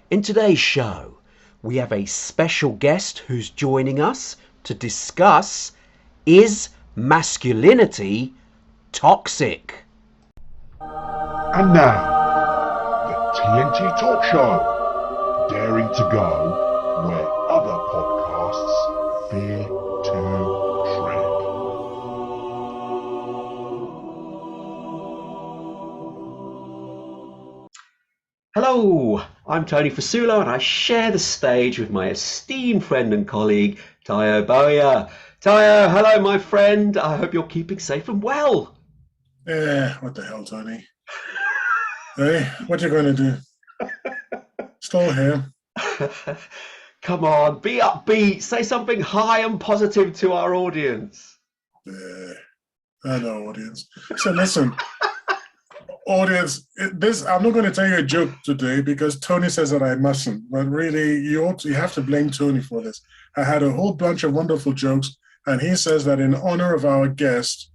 In today's show, we have a special guest who's joining us to discuss, is masculinity toxic? And now, the TNT Talk Show, daring to go where other podcasts fear to tread. Hello, I'm Tony Fasulo and I share the stage with my esteemed friend and colleague, Tayo Boya. Tayo, hello my friend. I hope you're keeping safe and well. Yeah, what the hell, Tony? Hey, what you gonna do? Still here. Come on, be upbeat. Say something high and positive to our audience. I know, audience. So listen, audience, I'm not going to tell you a joke today because Tony says that I mustn't. But really, you have to blame Tony for this. I had a whole bunch of wonderful jokes, and he says that in honor of our guest,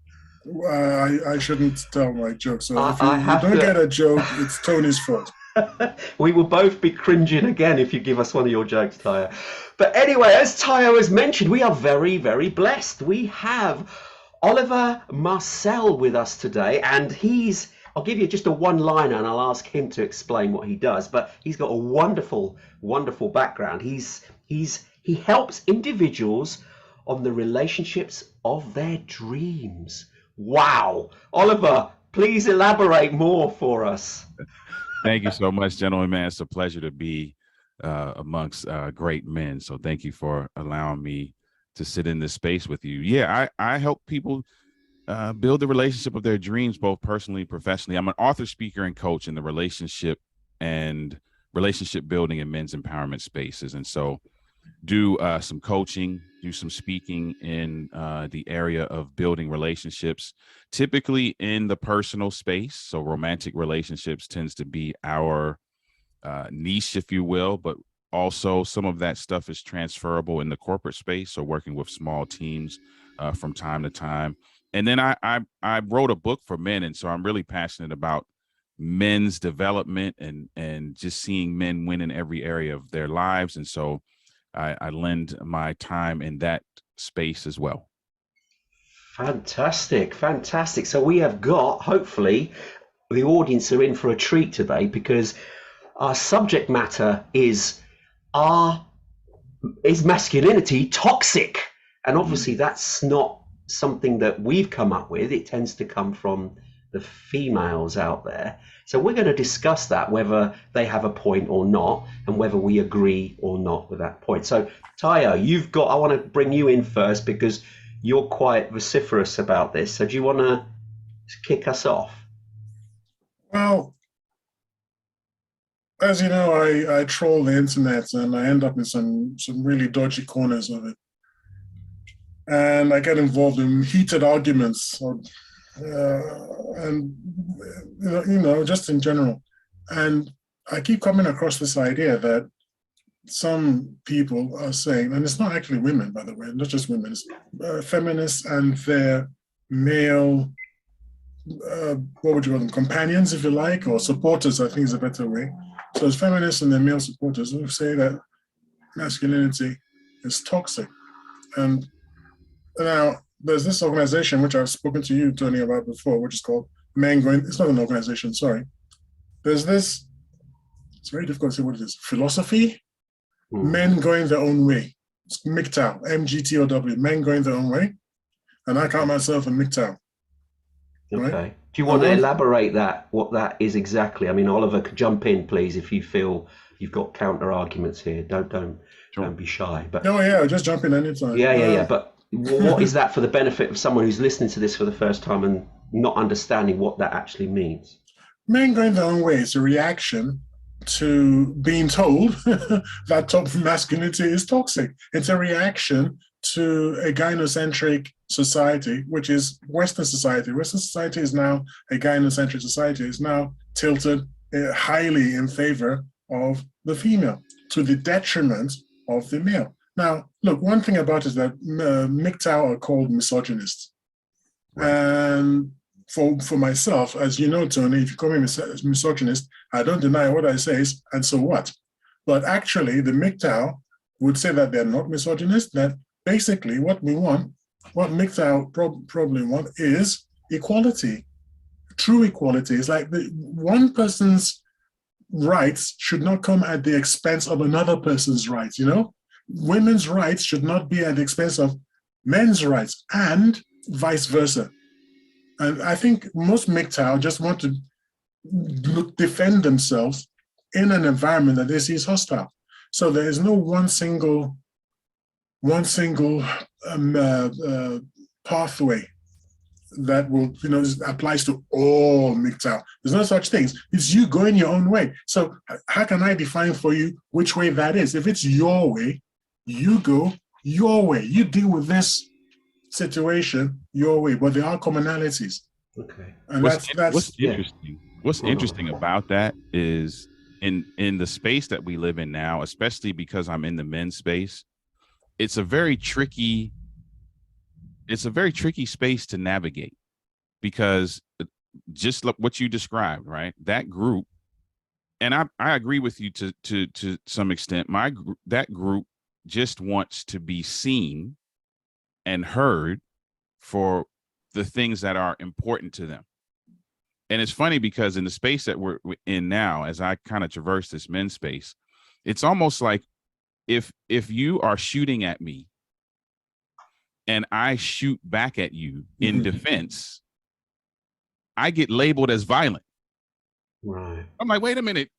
I shouldn't tell my jokes. So if you don't get a joke, it's Tony's fault. We will both be cringing again if you give us one of your jokes, Tayo. But anyway, as Tayo has mentioned, we are very, very blessed. We have Oliver Marcelle with us today, and I'll give you just a one-liner and I'll ask him to explain what he does, but he's got a wonderful, wonderful background. He helps individuals on the relationships of their dreams. Wow. Oliver, please elaborate more for us. Thank you so much, gentlemen, man. It's a pleasure to be amongst great men. So thank you for allowing me to sit in this space with you. Yeah, I help people build the relationship of their dreams, both personally and professionally. I'm an author, speaker, and coach in the relationship building and men's empowerment spaces. And so do some coaching, do some speaking in the area of building relationships, typically in the personal space. So romantic relationships tends to be our niche, if you will, but also some of that stuff is transferable in the corporate space. So working with small teams from time to time. And then I wrote a book for men. And so I'm really passionate about men's development and just seeing men win in every area of their lives. And so I lend my time in that space as well. Fantastic, fantastic. So we have got, hopefully, the audience are in for a treat today because our subject matter is masculinity toxic? And obviously that's not something that we've come up with. It tends to come from the females out there. So we're going to discuss that, whether they have a point or not, and whether we agree or not with that point. So Tayo, I want to bring you in first because you're quite vociferous about this. So do you want to kick us off? Well, as you know, I troll the internet and I end up in some really dodgy corners of it. And I get involved in heated arguments and just in general. And I keep coming across this idea that some people are saying, and it's not actually women, by the way, not just women, it's feminists and their male, what would you call them, companions, if you like, or supporters, I think is a better way. So it's feminists and their male supporters who say that masculinity is toxic. And now, there's this organization, which I've spoken to you, Tony, about before, which is called it's not an organization, sorry. There's this, it's very difficult to say what it is, philosophy, men going their own way. It's MGTOW, MGTOW, men going their own way. And I count myself a MGTOW. Okay. Right? Do you want to elaborate what that is exactly? I mean, Oliver, could jump in, please, if you feel you've got counter arguments here. Don't be shy. But just jump in anytime. Yeah. But what is that for the benefit of someone who's listening to this for the first time and not understanding what that actually means? Men going their own way is a reaction to being told that top masculinity is toxic. It's a reaction to a gynocentric society, which is Western society. Western society is now a gynocentric society, is now tilted highly in favor of the female to the detriment of the male. Now, look, one thing about it is that MGTOW are called misogynists. Right. And for myself, as you know, Tony, if you call me misogynist, I don't deny what I say, and so what? But actually, the MGTOW would say that they're not misogynist, that basically what we want, what MGTOW probably want is equality, true equality. It's like one person's rights should not come at the expense of another person's rights, you know? Women's rights should not be at the expense of men's rights, and vice versa. And I think most MGTOW just want to defend themselves in an environment that they see as hostile. So there is no one single pathway that will, you know, applies to all MGTOW. There's no such things. It's you going your own way. So how can I define for you which way that is? If it's your way, you go your way. You deal with this situation your way, but there are commonalities. Okay. And What's yeah. interesting? What's interesting about that is in the space that we live in now, especially because I'm in the men's space, it's a very tricky space to navigate, because just like what you described, right? That group, and I agree with you to some extent. That group just wants to be seen and heard for the things that are important to them. And it's funny because in the space that we're in now, as I kind of traverse this men's space, it's almost like if you are shooting at me and I shoot back at you in defense, I get labeled as violent. Right. I'm like, wait a minute.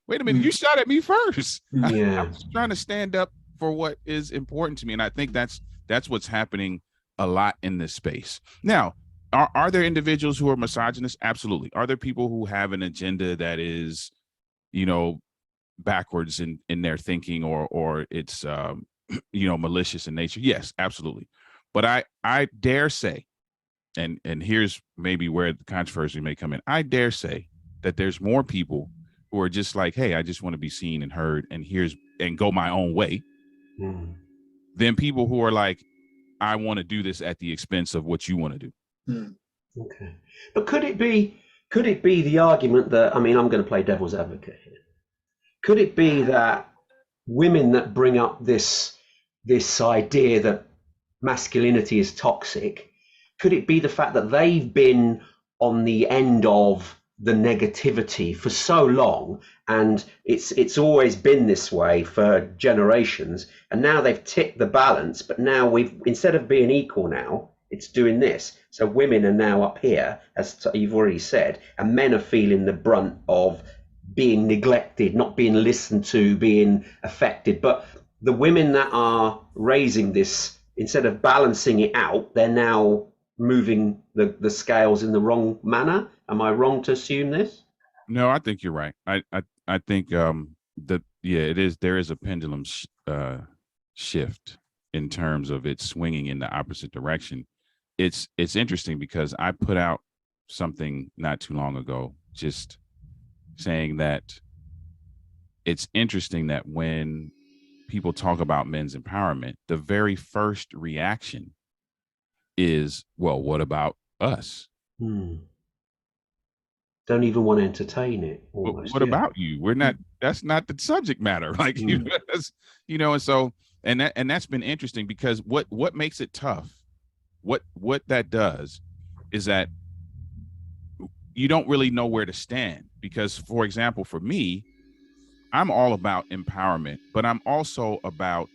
Wait a minute. You shot at me first. Yeah. I'm just trying to stand up for what is important to me. And I think that's what's happening a lot in this space. Now, are there individuals who are misogynist? Absolutely. Are there people who have an agenda that is, you know, backwards in their thinking, or it's, you know, malicious in nature? Yes, absolutely. But I dare say, and here's maybe where the controversy may come in. I dare say that there's more people who are just like, hey, I just want to be seen and heard and go my own way, than people who are like, I want to do this at the expense of what you want to do. Okay. But could it be the argument that, I mean, I'm going to play devil's advocate here. Could it be that women that bring up this idea that masculinity is toxic, could it be the fact that they've been on the end of the negativity for so long, and it's always been this way for generations, and now they've tipped the balance, but now instead of being equal now, it's doing this. So women are now up here, as you've already said, and men are feeling the brunt of being neglected, not being listened to, being affected. But the women that are raising this, instead of balancing it out, they're now moving the scales in the wrong manner. Am I wrong to assume this? No, I think you're right. I think that, yeah, it is. There is a pendulum shift in terms of it swinging in the opposite direction. It's interesting because I put out something not too long ago, just saying that it's interesting that when people talk about men's empowerment, the very first reaction is, well, what about us? Don't even want to entertain it. Almost. What about you? We're not. That's not the subject matter. Like you know, and so and that's been interesting, because what makes it tough, what that does is that you don't really know where to stand. Because, for example, for me, I'm all about empowerment, but I'm also about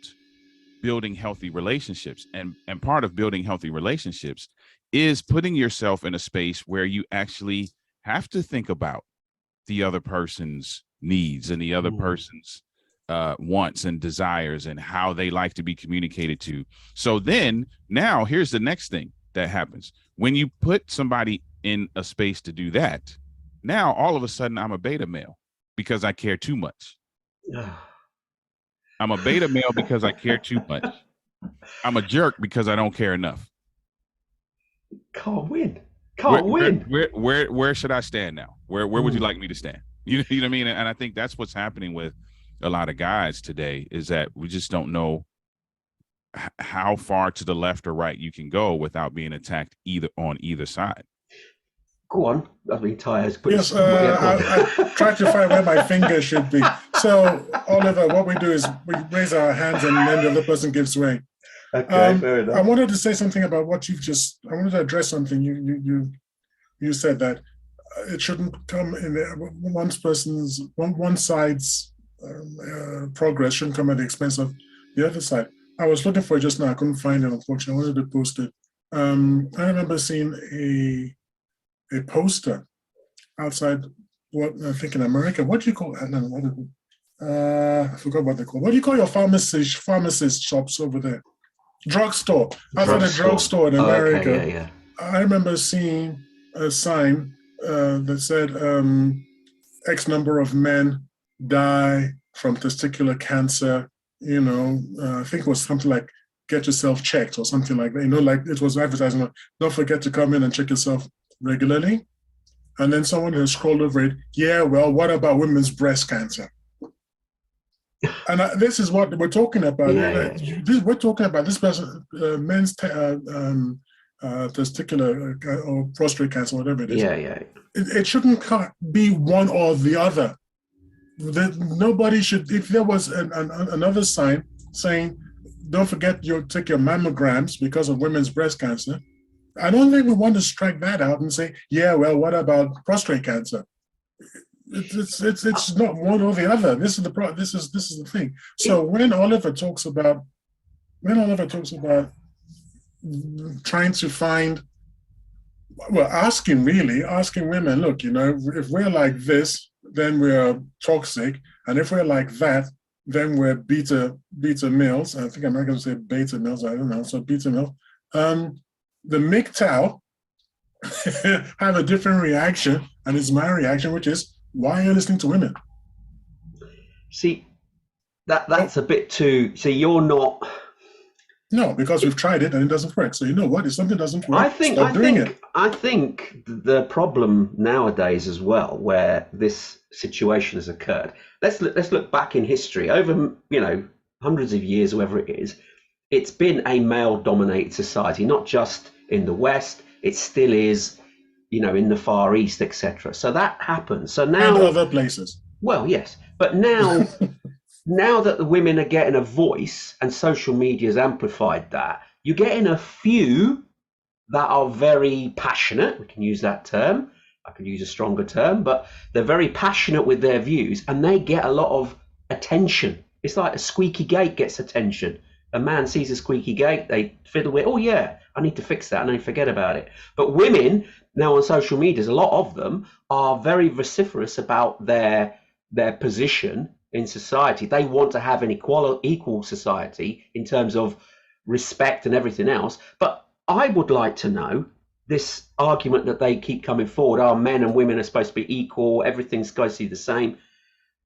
building healthy relationships. And part of building healthy relationships is putting yourself in a space where you actually have to think about the other person's needs and the other person's wants and desires and how they like to be communicated to. So then now here's the next thing that happens. When you put somebody in a space to do that, now all of a sudden I'm a beta male because I care too much. I'm a beta male because I care too much. I'm a jerk because I don't care enough. Can't win. Can't win. Where should I stand now? Where would you like me to stand? You know what I mean? And I think that's what's happening with a lot of guys today, is that we just don't know how far to the left or right you can go without being attacked on either side. Go on. I mean, Tyler's Yes, I tried to find where my finger should be. So, Oliver, what we do is we raise our hands and then the other person gives way. Okay, fair I enough. wanted to say something about what you've just. I wanted to address something you said that it shouldn't come in one side's progress shouldn't come at the expense of the other side. I was looking for it just now. I couldn't find it. Unfortunately, I wanted to post it. I remember seeing a poster outside. What I think in America. What do you call? I forgot what they call. What do you call your pharmacist shops over there? Drugstore. Outside a drugstore in America. Okay, yeah. I remember seeing a sign that said X number of men die from testicular cancer. I think it was something like get yourself checked or something like that. Like it was advertising. Don't forget to come in and check yourself regularly. And then someone has scrolled over it. Yeah, well, what about women's breast cancer? And this is what we're talking about. Yeah. We're talking about this person, men's testicular or prostate cancer, whatever it is. Yeah. It shouldn't be one or the other. Nobody should. If there was another sign saying, "Don't forget take your mammograms because of women's breast cancer," I don't think we want to strike that out and say, "Yeah, well, what about prostate cancer?" It's not one or the other. This is the thing. So when Oliver talks about trying to find, well, asking women, look, if we're like this, then we're toxic, and if we're like that, then we're beta males. I think I'm not going to say beta males. I don't know. So beta males. The MGTOW have a different reaction, and it's my reaction, which is, why are you listening to women? See, that's a bit too. See, you're not. No, because we've tried it and it doesn't work. So you know what? If something doesn't work, stop doing it. I think the problem nowadays as well, where this situation has occurred. Let's look back in history over hundreds of years, whoever it is. It's been a male-dominated society, not just in the West. It still is, in the Far East, etc. So that happens. So now, and other places. Well, yes, but now, now that the women are getting a voice and social media has amplified that, you're getting a few that are very passionate. We can use that term. I could use a stronger term, but they're very passionate with their views, and they get a lot of attention. It's like a squeaky gate gets attention. A man sees a squeaky gate, they fiddle with, oh yeah, I need to fix that, and they forget about it. But women now on social media, a lot of them are very vociferous about their position in society. They want to have an equal society in terms of respect and everything else. But I would like to know this argument that they keep coming forward, men and women are supposed to be equal, everything's supposed to be the same.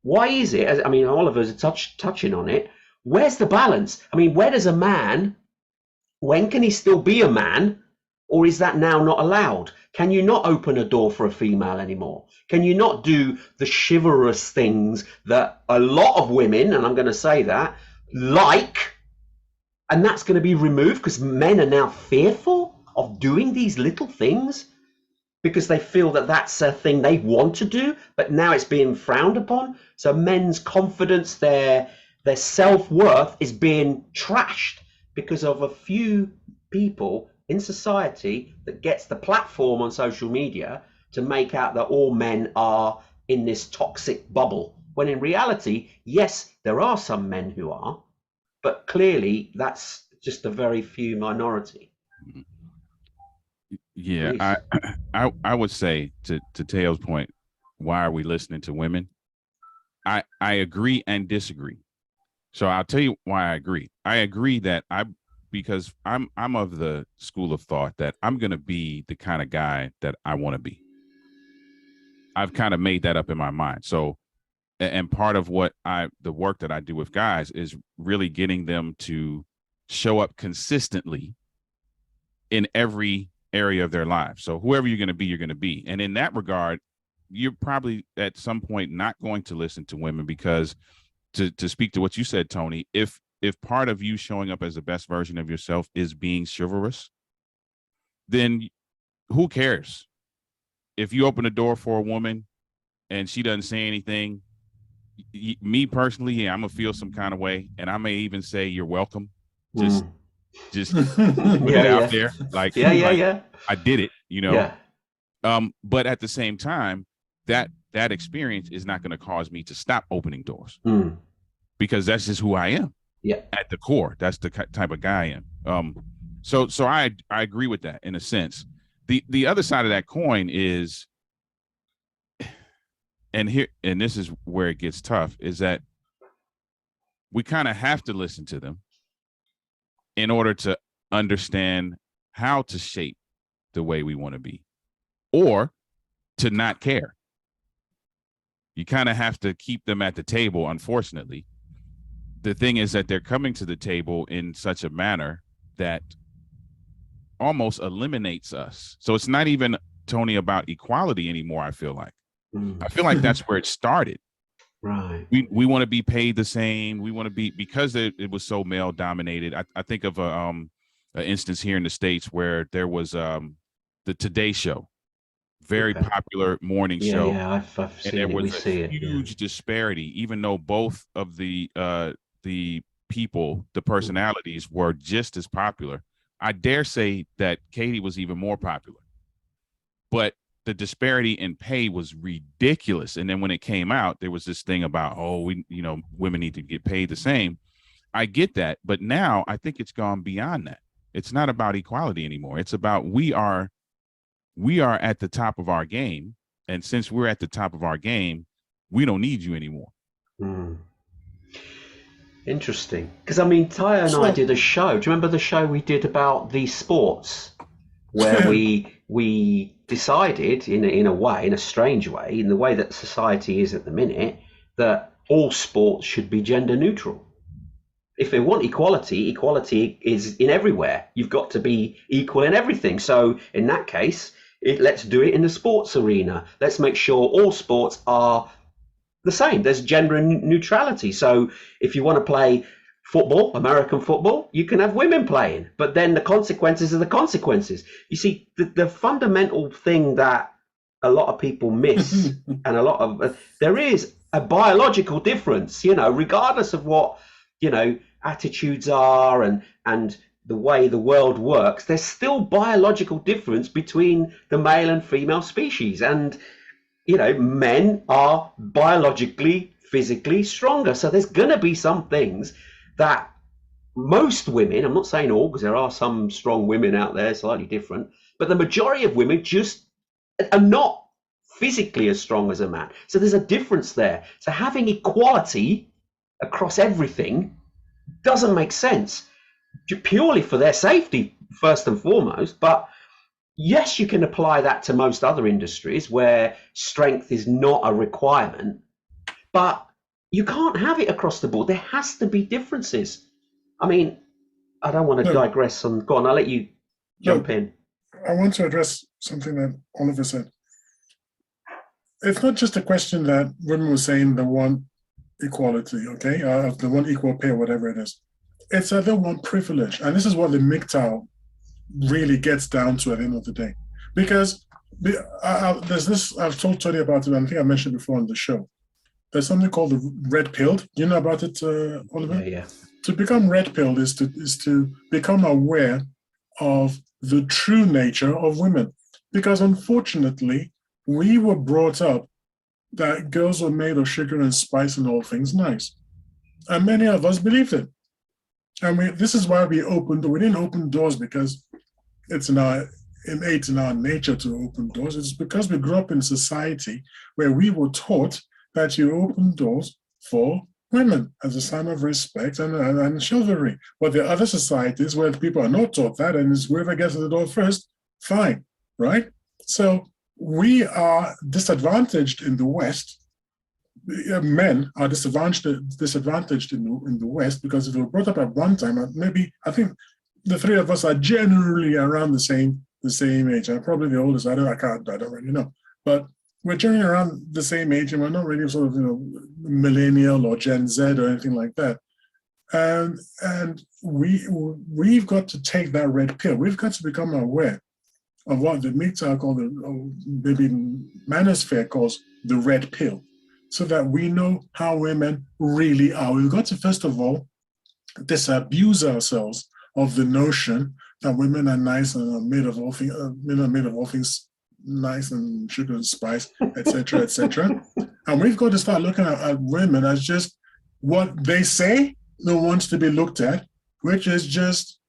Why is it? I mean, Oliver's touching on it. Where's the balance? I mean, where does a man, when can he still be a man? Or is that now not allowed? Can you not open a door for a female anymore? Can you not do the chivalrous things that a lot of women, and I'm going to say that, like, and that's going to be removed because men are now fearful of doing these little things because they feel that that's a thing they want to do, but now it's being frowned upon. So men's confidence, their self-worth is being trashed because of a few people in society that gets the platform on social media to make out that all men are in this toxic bubble. When in reality, yes, there are some men who are, but clearly that's just a very few minority. Yeah, I would say to Teo's point, why are we listening to women? I agree and disagree. So I'll tell you why I agree. I agree that because I'm of the school of thought that I'm going to be the kind of guy that I want to be. I've kind of made that up in my mind. So, and part of the work that I do with guys is really getting them to show up consistently in every area of their lives. So whoever you're going to be, you're going to be. And in that regard, you're probably at some point not going to listen to women because to speak to what you said, Tony, if part of you showing up as the best version of yourself is being chivalrous, then who cares? If you open the door for a woman and she doesn't say anything, me personally, yeah, I'm gonna feel some kind of way, and I may even say you're welcome. Just put it out there, like yeah. I did it, you know. Yeah. But at the same time, that experience is not going to cause me to stop opening doors, because that's just who I am. Yeah. At the core, that's the type of guy I am. So I agree with that in a sense. The other side of that coin is, and this is where it gets tough, is that we kind of have to listen to them in order to understand how to shape the way we want to be, or to not care. You kind of have to keep them at the table, unfortunately. The thing is that they're coming to the table in such a manner that almost eliminates us. So it's not even, Tony, about equality anymore, I feel like. I feel like that's where it started. Right. We want to be paid the same. We want to be, because it was so male dominated. I think of an instance here in the States where there was the Today Show, very popular morning show. Yeah, I've seen and there it. was a huge disparity, even though both of the people, the personalities, were just as popular. I dare say that Katie was even more popular, but the disparity in pay was ridiculous. And then when it came out, there was this thing about, women need to get paid the same. I get that, but now I think it's gone beyond that. It's not about equality anymore. It's about we are at the top of our game, and since we're at the top of our game, we don't need you anymore. Interesting, because I mean, Tyre and I did a show. Do you remember the show we did about the sports, where we decided in a way, in a strange way, in the way that society is at the minute, that all sports should be gender neutral. If they want equality, equality is in everywhere. You've got to be equal in everything. So in that case, let's do it in the sports arena. Let's make sure all sports are the same. There's gender neutrality. So if you want to play football, American football, you can have women playing, but then the consequences are the consequences. You see, the fundamental thing that a lot of people miss, and there is a biological difference, regardless of what, attitudes are and the way the world works, there's still biological difference between the male and female species. And, men are biologically, physically stronger. So there's going to be some things that most women, I'm not saying all, because there are some strong women out there, slightly different, but the majority of women just are not physically as strong as a man. So there's a difference there. So having equality across everything doesn't make sense, purely for their safety, first and foremost. But yes, you can apply that to most other industries where strength is not a requirement, but you can't have it across the board. There has to be differences. I mean, I don't want to digress on. Go on, I'll let you jump in. I want to address something that Oliver said. It's not just a question that women were saying they want equality, okay? They want equal pay, whatever it is. It's that they want privilege. And this is what the MGTOW really gets down to at the end of the day. Because there's this, I've told Tony about it, and I think I mentioned before on the show. There's something called the red pill. You know about it, Oliver? Yeah. To become red pilled is to become aware of the true nature of women. Because unfortunately, we were brought up that girls were made of sugar and spice and all things nice. And many of us believed it. And this is why we didn't open doors because it's innate in our nature to open doors. It's because we grew up in a society where we were taught that you open doors for women as a sign of respect and chivalry. But there are other societies where people are not taught that, and it's whoever gets to the door first, fine, right? So we are disadvantaged in the West. Men are disadvantaged in the West because if they were brought up at one time, I think the three of us are generally around the same age. I'm probably the oldest. I don't really know, but we're generally around the same age, and we're not really sort of millennial or Gen Z or anything like that. And we've got to take that red pill. We've got to become aware of what the MGTOW call maybe Manosphere calls the red pill. so that we know how women really are. We've got to, first of all, disabuse ourselves of the notion that women are nice and are made of all things, nice and sugar and spice, etc., etc. And we've got to start looking at women as just what they say they want to be looked at, which is just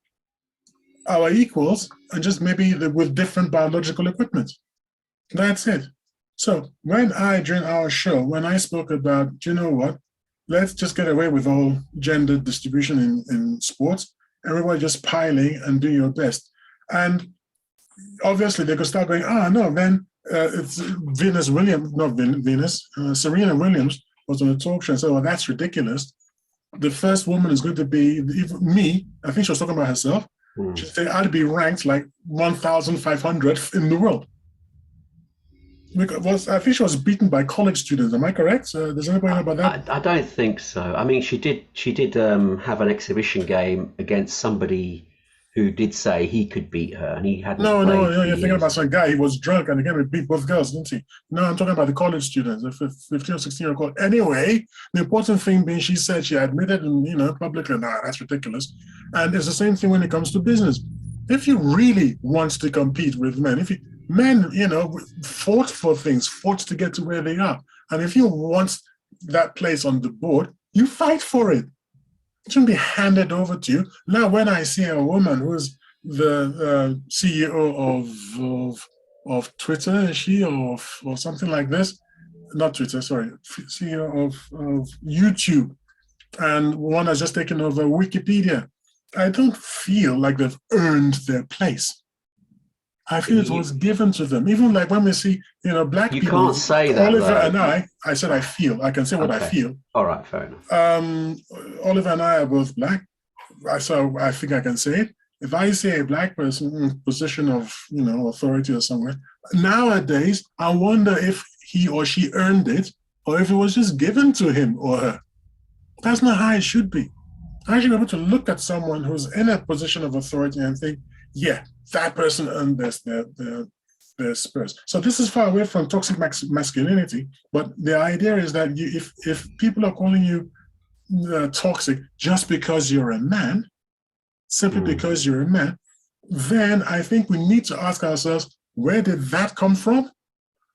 our equals, and just maybe with different biological equipment. That's it. So during our show, when I spoke about, do you know what? Let's just get away with all gender distribution in sports. Everybody just piling and do your best. And obviously they could start going, no, then it's Venus Williams, not Venus, Serena Williams was on a talk show and said, well, that's ridiculous. The first woman is going to be me. I think she was talking about herself. She said, I'd be ranked like 1,500 in the world. Because I think she was beaten by college students. Am I correct? Does anybody know about that? I don't think so. I mean, she did have an exhibition game against somebody who did say he could beat her, and he hadn't. No, you're thinking about some guy. He was drunk and again he beat both girls, didn't he? No, I'm talking about the college students, the 15 or 16-year-old. Anyway, the important thing being, she said, she admitted, publicly, that's ridiculous. And it's the same thing when it comes to business. If you really want to compete with men, men, fought for things, fought to get to where they are. And if you want that place on the board, you fight for it. It shouldn't be handed over to you. Now, when I see a woman who's the CEO of Twitter, is she, or something like this? Not Twitter, sorry, CEO of YouTube, and one has just taken over Wikipedia. I don't feel like they've earned their place. I feel it was given to them. Even like when we see, black people. You can't say that. Oliver and I said I feel. I can say what I feel. All right, fair enough. Oliver and I are both black, so I think I can say it. If I say a black person in position of, authority or somewhere, nowadays, I wonder if he or she earned it or if it was just given to him or her. That's not how it should be. I should be able to look at someone who's in a position of authority and think, yeah, that person earned their spurs. So this is far away from toxic masculinity, but the idea is that if people are calling you toxic just because you're a man, simply because you're a man, then I think we need to ask ourselves, where did that come from?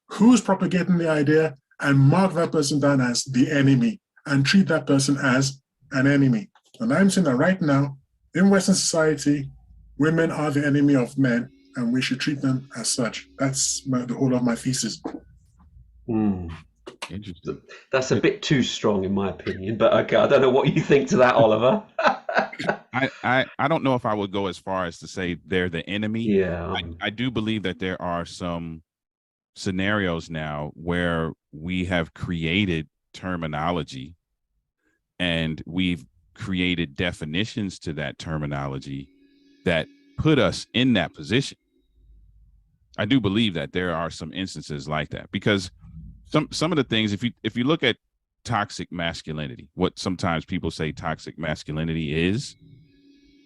Who's propagating the idea? And mark that person down as the enemy and treat that person as an enemy. And I'm saying that right now, in Western society, women are the enemy of men, and we should treat them as such. That's the whole of my thesis. Interesting. That's a bit too strong, in my opinion. But okay, I don't know what you think to that, Oliver. I don't know if I would go as far as to say they're the enemy. Yeah. I do believe that there are some scenarios now where we have created terminology and we've created definitions to that terminology that put us in that position. I do believe that there are some instances like that, because some of the things, if you look at toxic masculinity, what sometimes people say toxic masculinity is,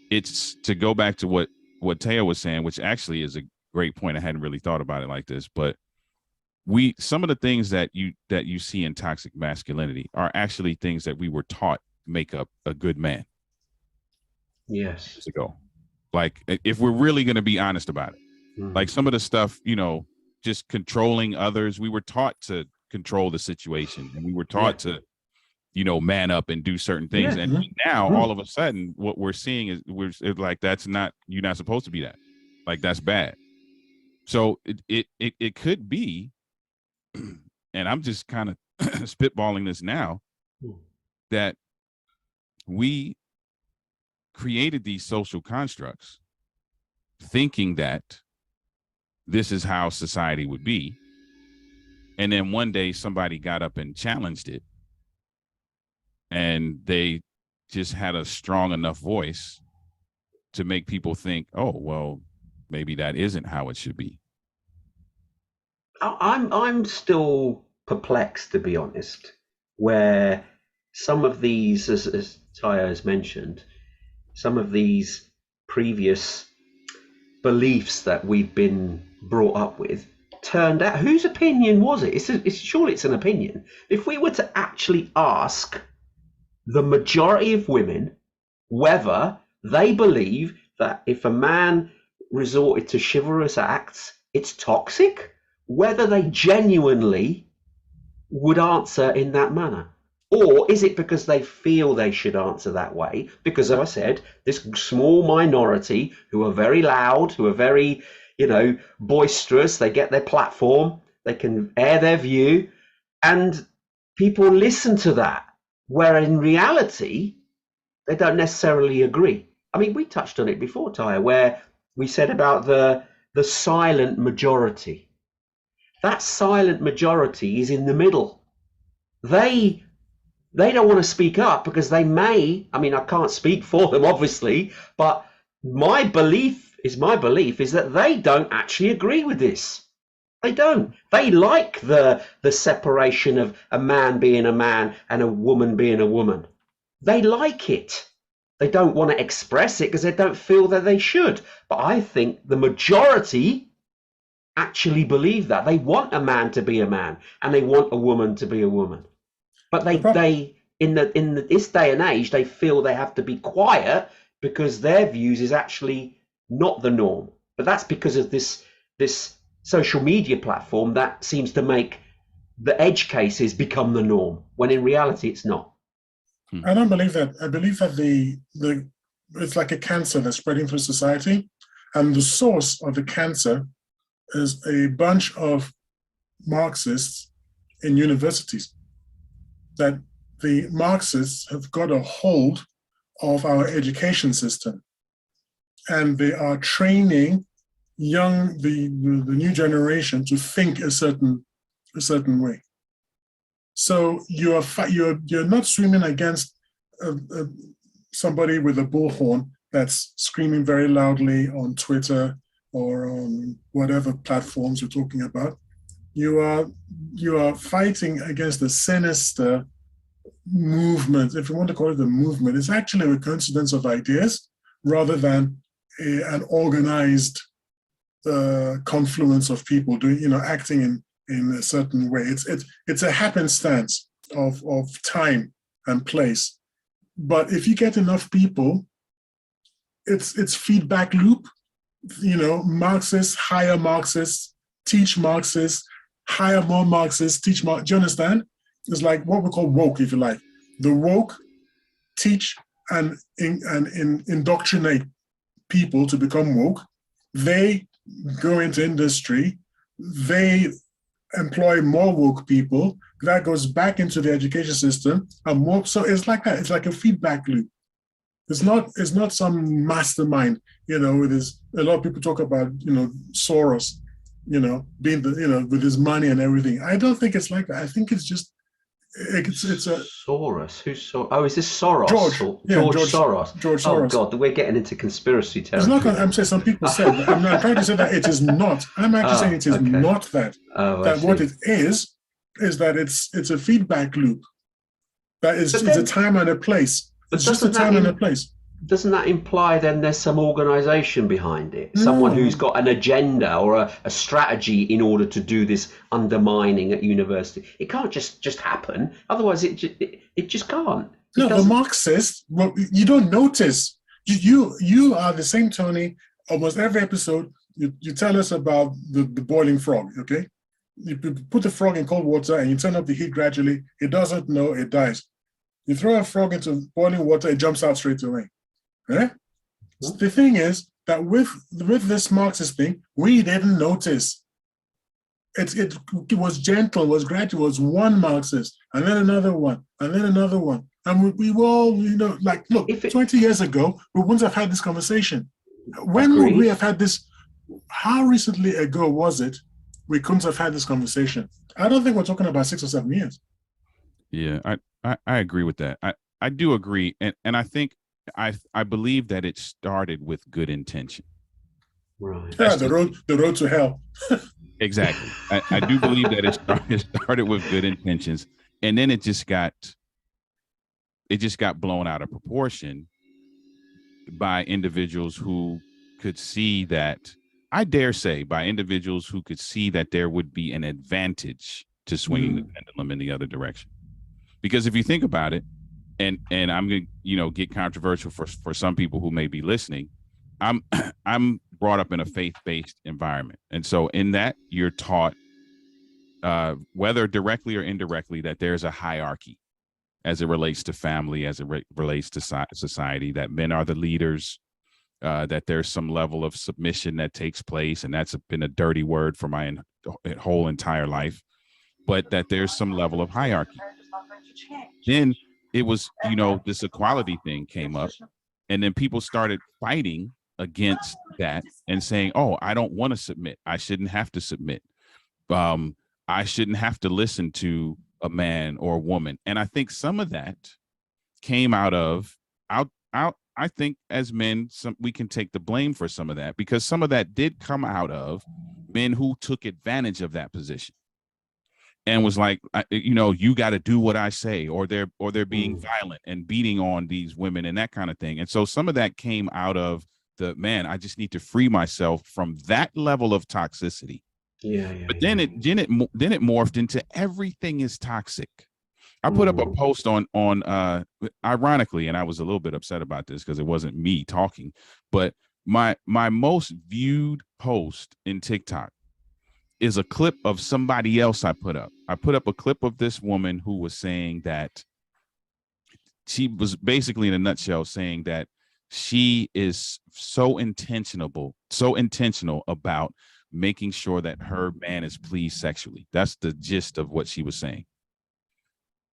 it's, to go back to what Taya was saying, which actually is a great point. I hadn't really thought about it like this, but some of the things that you see in toxic masculinity are actually things that we were taught make up a good man. Yes. Years ago. Like, if we're really going to be honest about it, like some of the stuff, just controlling others, we were taught to control the situation, and we were taught to, man up and do certain things. And now all of a sudden what we're seeing is it's like, you're not supposed to be that. Like, that's bad. So it could be, and I'm just kind of spitballing this now, that we created these social constructs thinking that this is how society would be. And then one day somebody got up and challenged it, and they just had a strong enough voice to make people think, oh, well, maybe that isn't how it should be. I'm still perplexed, to be honest, where some of these, as Taya has mentioned, some of these previous beliefs that we've been brought up with turned out, whose opinion was it? Surely it's an opinion. If we were to actually ask the majority of women whether they believe that if a man resorted to chivalrous acts, it's toxic, whether they genuinely would answer in that manner. Or is it because they feel they should answer that way? Because, as I said, this small minority who are very loud, who are very, boisterous, they get their platform, they can air their view, and people listen to that, where in reality, they don't necessarily agree. I mean, we touched on it before, Tyre, where we said about the silent majority. That silent majority is in the middle. They don't want to speak up because they may, I mean, I can't speak for them, obviously, but my belief is that they don't actually agree with this. They don't. They like the separation of a man being a man and a woman being a woman. They like it. They don't want to express it because they don't feel that they should. But I think the majority actually believe that. They want a man to be a man and they want a woman to be a woman. But they in this day and age, they feel they have to be quiet because their views is actually not the norm. But that's because of this social media platform that seems to make the edge cases become the norm, when in reality it's not. I don't believe that. I believe that the it's like a cancer that's spreading through society, and the source of the cancer is a bunch of Marxists in universities. That the Marxists have got a hold of our education system, and they are training the new generation to think a certain way. So you're not swimming against somebody with a bullhorn that's screaming very loudly on Twitter or on whatever platforms you're talking about. You are fighting against a sinister movement, if you want to call it a movement. It's actually a coincidence of ideas rather than an organized confluence of people doing, acting in a certain way. It's a happenstance of time and place. But if you get enough people, it's feedback loop. Marxists hire Marxists, teach Marxists, hire more Marxists, teach Do you understand? It's like what we call woke, if you like. The woke teach and indoctrinate people to become woke. They go into industry. They employ more woke people. That goes back into the education system and more. So it's like that. It's like a feedback loop. It's not some mastermind. There's a lot of people talk about Soros, being with his money and everything. I don't think it's like that. I think it's just it's a Soros. Who's Soros? Oh, is this Soros? George Soros. George Soros. Oh God, we're getting into conspiracy territory. It's not. I'm saying some people say. I'm trying to say that it is not. I'm actually saying it is not that. That what it is that it's a feedback loop. That is, it's a time and a place. It's just a time and a place. Doesn't that imply then there's some organization behind it? Someone who's got an agenda or a strategy in order to do this undermining at university? It can't just happen. Otherwise, it just can't. The Marxists, well, you don't notice. You are the same, Tony. Almost every episode, you tell us about the boiling frog, okay? You put the frog in cold water and you turn up the heat gradually. It doesn't know, it dies. You throw a frog into boiling water, it jumps out straight away. Eh? The thing is that with this Marxist thing, we didn't notice. It was gentle, it was gradual, it was one Marxist, and then another one, and then another one. And we were all, look, 20 years ago, we wouldn't have had this conversation. When would we have had this? How recently ago was it we couldn't have had this conversation? I don't think we're talking about 6 or 7 years. Yeah, I agree with that. I do agree. And I think I believe that it started with good intention. Right. Yeah, the road to hell. Exactly. I do believe that it started with good intentions, and then it just got blown out of proportion by individuals who could see that I dare say, by individuals who could see that there would be an advantage to swinging the pendulum in the other direction. Because if you think about it, and I'm going to, get controversial for some people who may be listening, I'm brought up in a faith-based environment. And so in that, you're taught, whether directly or indirectly, that there's a hierarchy as it relates to family, as it relates to society, that men are the leaders, that there's some level of submission that takes place. And that's been a dirty word for my whole entire life, but that there's some level of hierarchy. Then it was, this equality thing came up, and then people started fighting against that and saying, oh, I don't want to submit. I shouldn't have to submit. I shouldn't have to listen to a man or a woman. And I think some of that came out of I think as men, we can take the blame for some of that, because some of that did come out of men who took advantage of that position and was like, you got to do what I say, or they're being violent and beating on these women and that kind of thing. And so some of that came out of I just need to free myself from that level of toxicity. But then it morphed into everything is toxic. I put up a post on ironically, and I was a little bit upset about this because it wasn't me talking, but my most viewed post in TikTok is a clip of somebody else I put up. I put up a clip of this woman who was saying that she was basically, in a nutshell, saying that she is so intentional about making sure that her man is pleased sexually. That's the gist of what she was saying.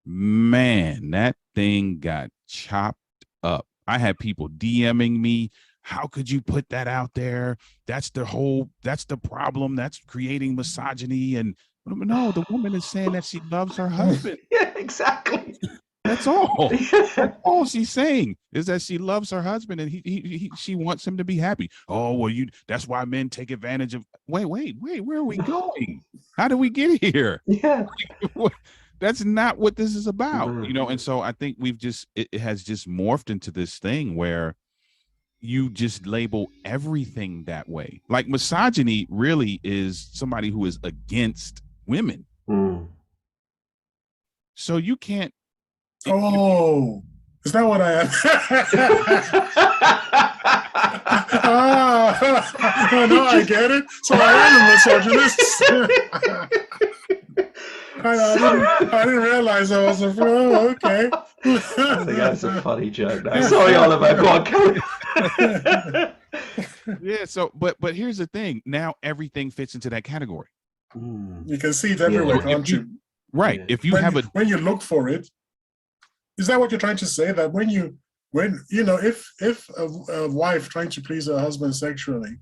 Man, that thing got chopped up. I had people DMing me, how could you put that out there? That's the problem. That's creating misogyny. And no, the woman is saying that she loves her husband. Yeah, exactly. That's all. That's all she's saying, is that she loves her husband and she wants him to be happy. Oh, well, that's why men take advantage of. Wait, where are we going? How did we get here? Yeah. That's not what this is about, And so I think it has just morphed into this thing where you just label everything that way. Like misogyny really is somebody who is against women. So you can't. Oh, is that what I am? No, I get it. So I am a misogynist. I didn't realize I was okay. I think that's a funny joke. No. Sorry, Oliver. Go on, carry on. Yeah. So, but here's the thing. Now everything fits into that category. You can see it everywhere, can't you? Right. Yeah. If you when you look for it, is that what you're trying to say? That if a wife trying to please her husband sexually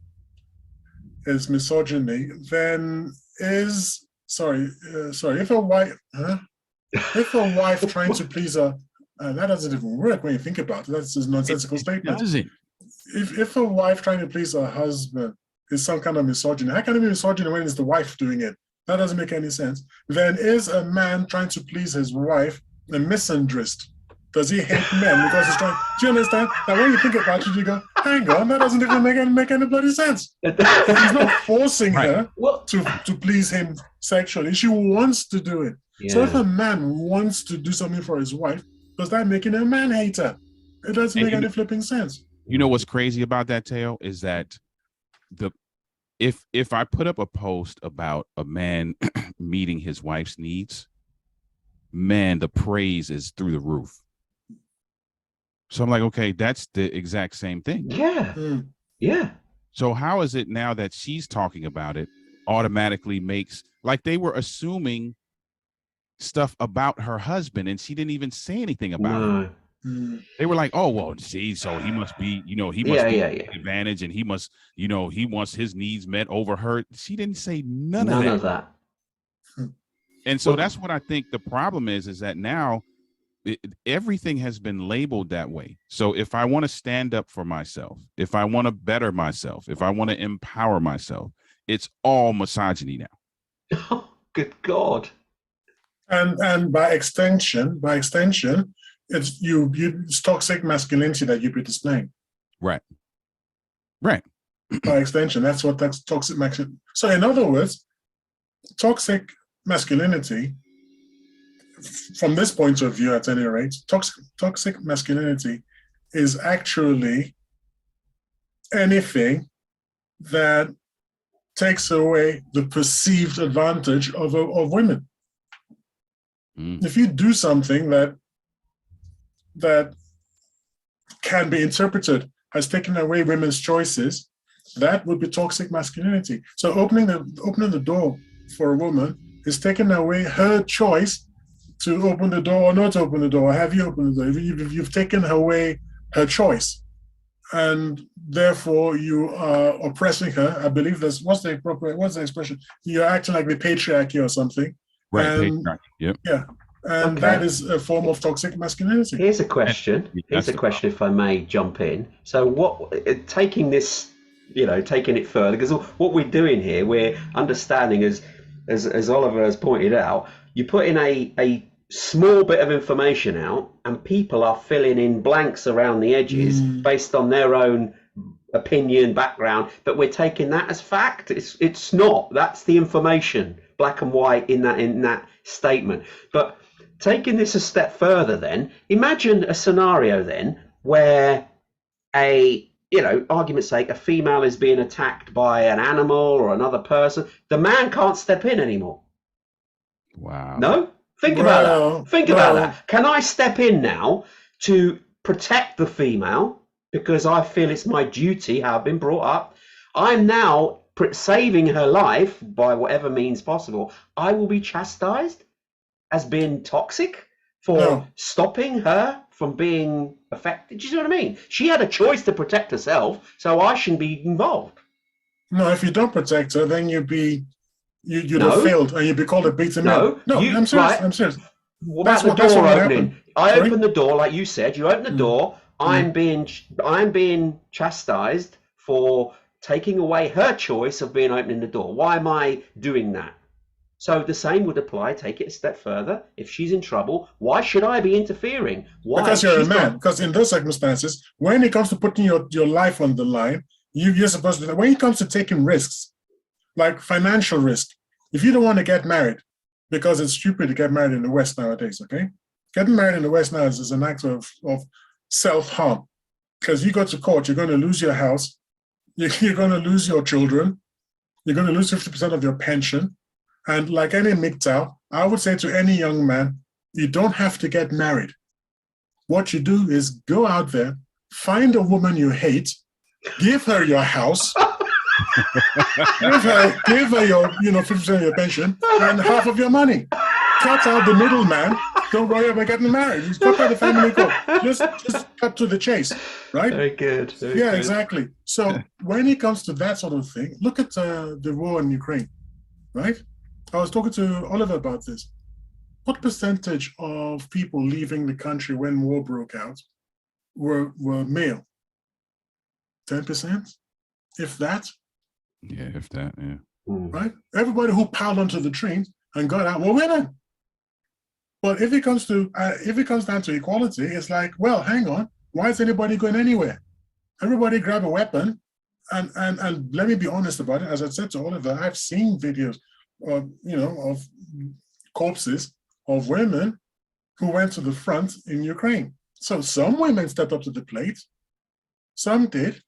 is misogyny, then if a wife trying to please her, that doesn't even work when you think about it. That's just nonsensical statement. Doesn't. If a wife trying to please her husband is some kind of misogyny, how can it be misogyny when it's the wife doing it? That doesn't make any sense. Then is a man trying to please his wife a misandrist? Does he hate men because he's trying? Do you understand? Now, when you think about it, you go, "Hang on, that doesn't even make any bloody sense." He's not forcing her to please him sexually. She wants to do it. Yeah. So if a man wants to do something for his wife, does that make him a man hater? It doesn't make any flipping sense. You know what's crazy about that, Teo, is that if I put up a post about a man meeting his wife's needs, man, the praise is through the roof. So I'm like, okay, that's the exact same thing. Yeah. Yeah. So how is it now that she's talking about it automatically makes, like, they were assuming stuff about her husband and she didn't even say anything about it. They were like, oh, well, see, so he must be, he must be advantage and he must, he wants his needs met over her. She didn't say none of that. And so that's what I think the problem is that now everything has been labeled that way. So if I want to stand up for myself, if I want to better myself, if I want to empower myself, it's all misogyny now. Oh, good God. And by extension, it's toxic masculinity that you're displaying. Right. by extension. That's toxic masculinity. So in other words, toxic masculinity, from this point of view at any rate, toxic masculinity is actually anything that takes away the perceived advantage of women. If you do something that can be interpreted as taking away women's choices, that would be toxic masculinity. So opening the door for a woman is taking away her choice to open the door or not open the door, or have you opened the door. You've taken away her choice, and therefore you are oppressing her. I believe what's the expression? You're acting like the patriarchy or something. Right. And, Patriarchy. Yep. Yeah. And that is a form of toxic masculinity. Here's a question. If I may jump in. So taking this, taking it further, because what we're doing here, we're understanding, as Oliver has pointed out, you put in a small bit of information out and people are filling in blanks around the edges based on their own opinion, background, but we're taking that as fact. It's not. That's the information, black and white in that statement. But taking this a step further, then imagine a scenario then where argument's sake, a female is being attacked by an animal or another person. The man can't step in anymore. Wow. No? Think about that. Can I step in now to protect the female because I feel it's my duty, how I've been brought up? I'm now saving her life by whatever means possible. I will be chastised as being toxic for stopping her from being affected. Do you know what I mean? She had a choice to protect herself, so I shouldn't be involved. No, if you don't protect her, then you'd have failed and you'd be called a beta male. No, I'm serious. Right. I'm serious. What about the door opening? I open the door, like you said. You open the door. I'm being chastised for taking away her choice of opening the door. Why am I doing that? So the same would apply. Take it a step further. If she's in trouble, why should I be interfering? Why? Because you're a man. Because in those circumstances, when it comes to putting your life on the line, you're supposed to. When it comes to taking risks, like financial risk, if you don't want to get married, because it's stupid to get married in the West nowadays, okay? Getting married in the West now is an act of self-harm. Because you go to court, you're going to lose your house, you're going to lose your children, you're going to lose 50% of your pension. And like any MGTOW, I would say to any young man, you don't have to get married. What you do is go out there, find a woman you hate, give her your house, give her your 50% of your pension and half of your money. Cut out the middleman. Don't worry about getting married. Just cut out the family code. Just cut to the chase, right? Very good. Yeah, exactly. So when it comes to that sort of thing, look at the war in Ukraine, right? I was talking to Oliver about this. What percentage of people leaving the country when war broke out were male? 10%, if that. Yeah, if that. Yeah. Right. Everybody who piled onto the train and got out were women. But if it comes down to equality, it's like, well, hang on. Why is anybody going anywhere? Everybody grab a weapon, and let me be honest about it. As I said to Oliver, I've seen videos of corpses of women who went to the front in Ukraine. So some women stepped up to the plate, some did.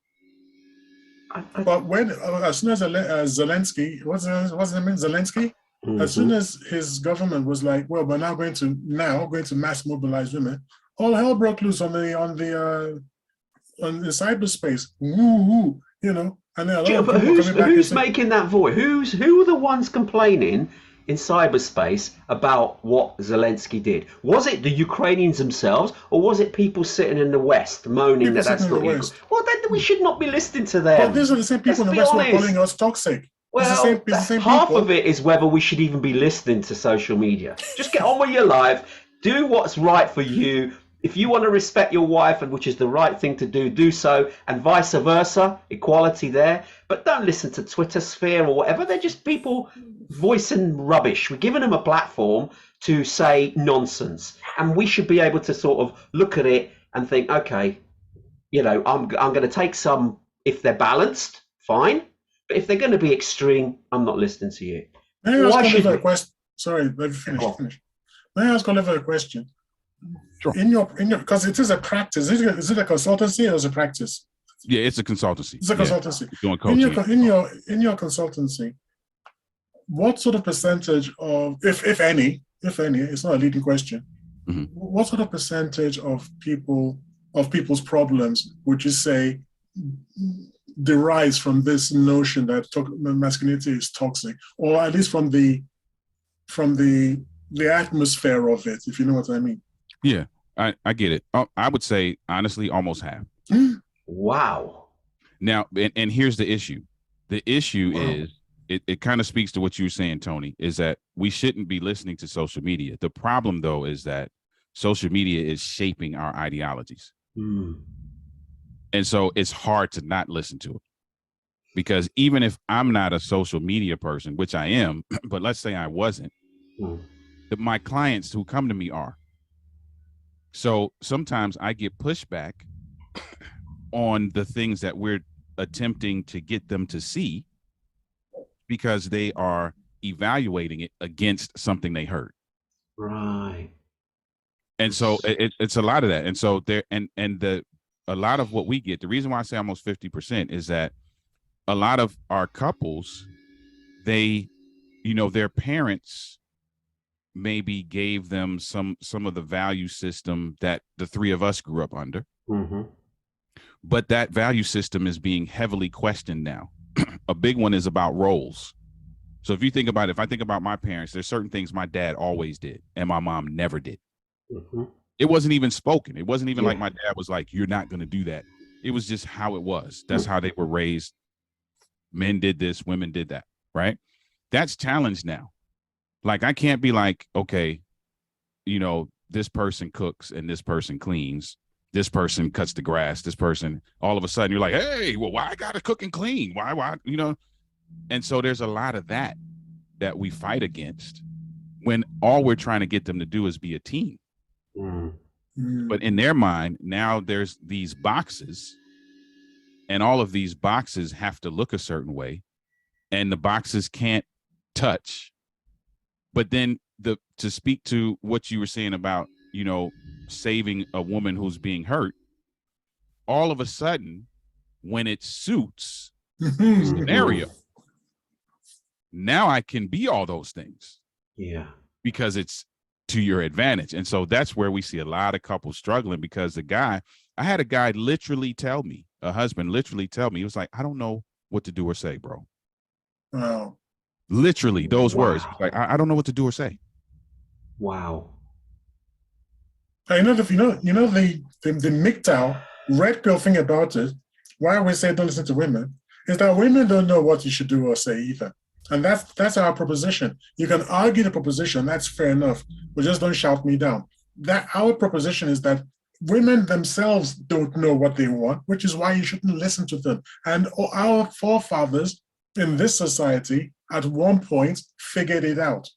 But when as soon as Zelensky, what's his name? Zelensky, as soon as his government was like, well, we're now going to mass mobilize women, all hell broke loose on the cyberspace. Woo, and then a lot of people coming back. Who's making that voice? Who are the ones complaining in cyberspace about what Zelensky did? Was it the Ukrainians themselves, or was it people sitting in the West moaning that that's not Ukraine? Well, then we should not be listening to them. But these are the same people in the West who are calling us toxic. Well, half of it is whether we should even be listening to social media. Just get on with your life. Do what's right for you. If you want to respect your wife, and which is the right thing to do so, and vice versa, equality there. But don't listen to Twitter sphere or whatever. They're just people voicing rubbish. We're giving them a platform to say nonsense, and we should be able to sort of look at it and think, okay, I'm going to take some, if they're balanced, fine. But if they're going to be extreme, I'm not listening to you. May I ask Why should Oliver a we? question? Sorry, let me finish. May I ask Oliver a question? Sure. In your, because it is a practice. Is it a consultancy or is it a practice? Yeah, it's a consultancy. It's a consultancy. Doing coaching. In your consultancy, what sort of percentage of, if any, it's not a leading question. Mm-hmm. What sort of percentage of people's problems would you say derives from this notion that masculinity is toxic, or at least from the atmosphere of it, if you know what I mean? Yeah, I get it. I would say honestly, almost half. Wow. Now, and here's the issue. The issue is it kind of speaks to what you were saying, Tony, is that we shouldn't be listening to social media. The problem, though, is that social media is shaping our ideologies. And so it's hard to not listen to it. Because even if I'm not a social media person, which I am, but let's say I wasn't, my clients who come to me are. So sometimes I get pushback on the things that we're attempting to get them to see because they are evaluating it against something they heard. Right. And so it's a lot of that. And so a lot of what we get, the reason why I say almost 50% is that a lot of our couples, they, their parents maybe gave them some of the value system that the three of us grew up under. Mm-hmm. But that value system is being heavily questioned now. A big one is about roles. So if I think about my parents, there's certain things my dad always did and my mom never did. Mm-hmm. It wasn't even spoken. It wasn't even like my dad was like, you're not going to do that. It was just how it was. That's how they were raised. Men did this, women did that, right? That's challenged now. Like, I can't be like, okay, this person cooks and this person cleans. This person cuts the grass. This person, all of a sudden you're like, hey, well, why I got to cook and clean? Why, And so there's a lot of that we fight against when all we're trying to get them to do is be a team. But in their mind, now there's these boxes, and all of these boxes have to look a certain way, and the boxes can't touch. But then to speak to what you were saying about, saving a woman who's being hurt, all of a sudden, when it suits the scenario, now I can be all those things. Yeah. Because it's to your advantage. And so that's where we see a lot of couples struggling, because I had a guy literally tell me, a husband literally tell me, he was like, I don't know what to do or say, bro. Wow. Literally those words. Like, I don't know what to do or say. Wow. The MGTOW red pill thing about it, why we say don't listen to women, is that women don't know what you should do or say either. And that's our proposition. You can argue the proposition, that's fair enough, but just don't shout me down. That our proposition is that women themselves don't know what they want, which is why you shouldn't listen to them. And our forefathers in this society at one point figured it out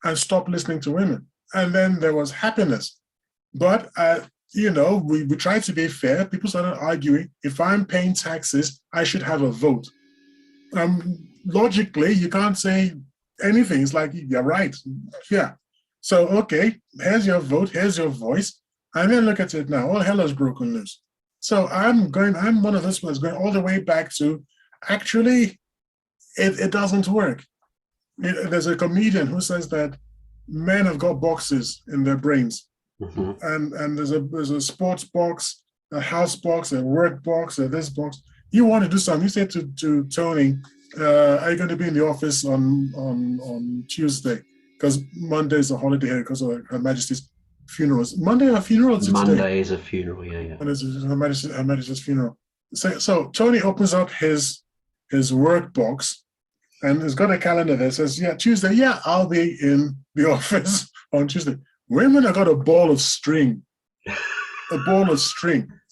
and stopped listening to women. And then there was happiness. But we tried to be fair. People started arguing, if I'm paying taxes, I should have a vote. Logically, you can't say anything. It's like, you're right. Yeah. So, okay, here's your vote, here's your voice. And then look at it now. All hell has broken loose. So I'm one of those ones going all the way back to, actually, it doesn't work. There's a comedian who says that men have got boxes in their brains. Mm-hmm. And there's a sports box, a house box, a work box, this box. You want to do something. You say to Tony, are you going to be in the office on Tuesday? Because Monday is a holiday here because of Her Majesty's funerals. Monday a funeral? Monday is a funeral, yeah. And it's Her Majesty's funeral. So Tony opens up his work box and he's got a calendar that says, Tuesday, I'll be in the office on Tuesday. Women have got a ball of string.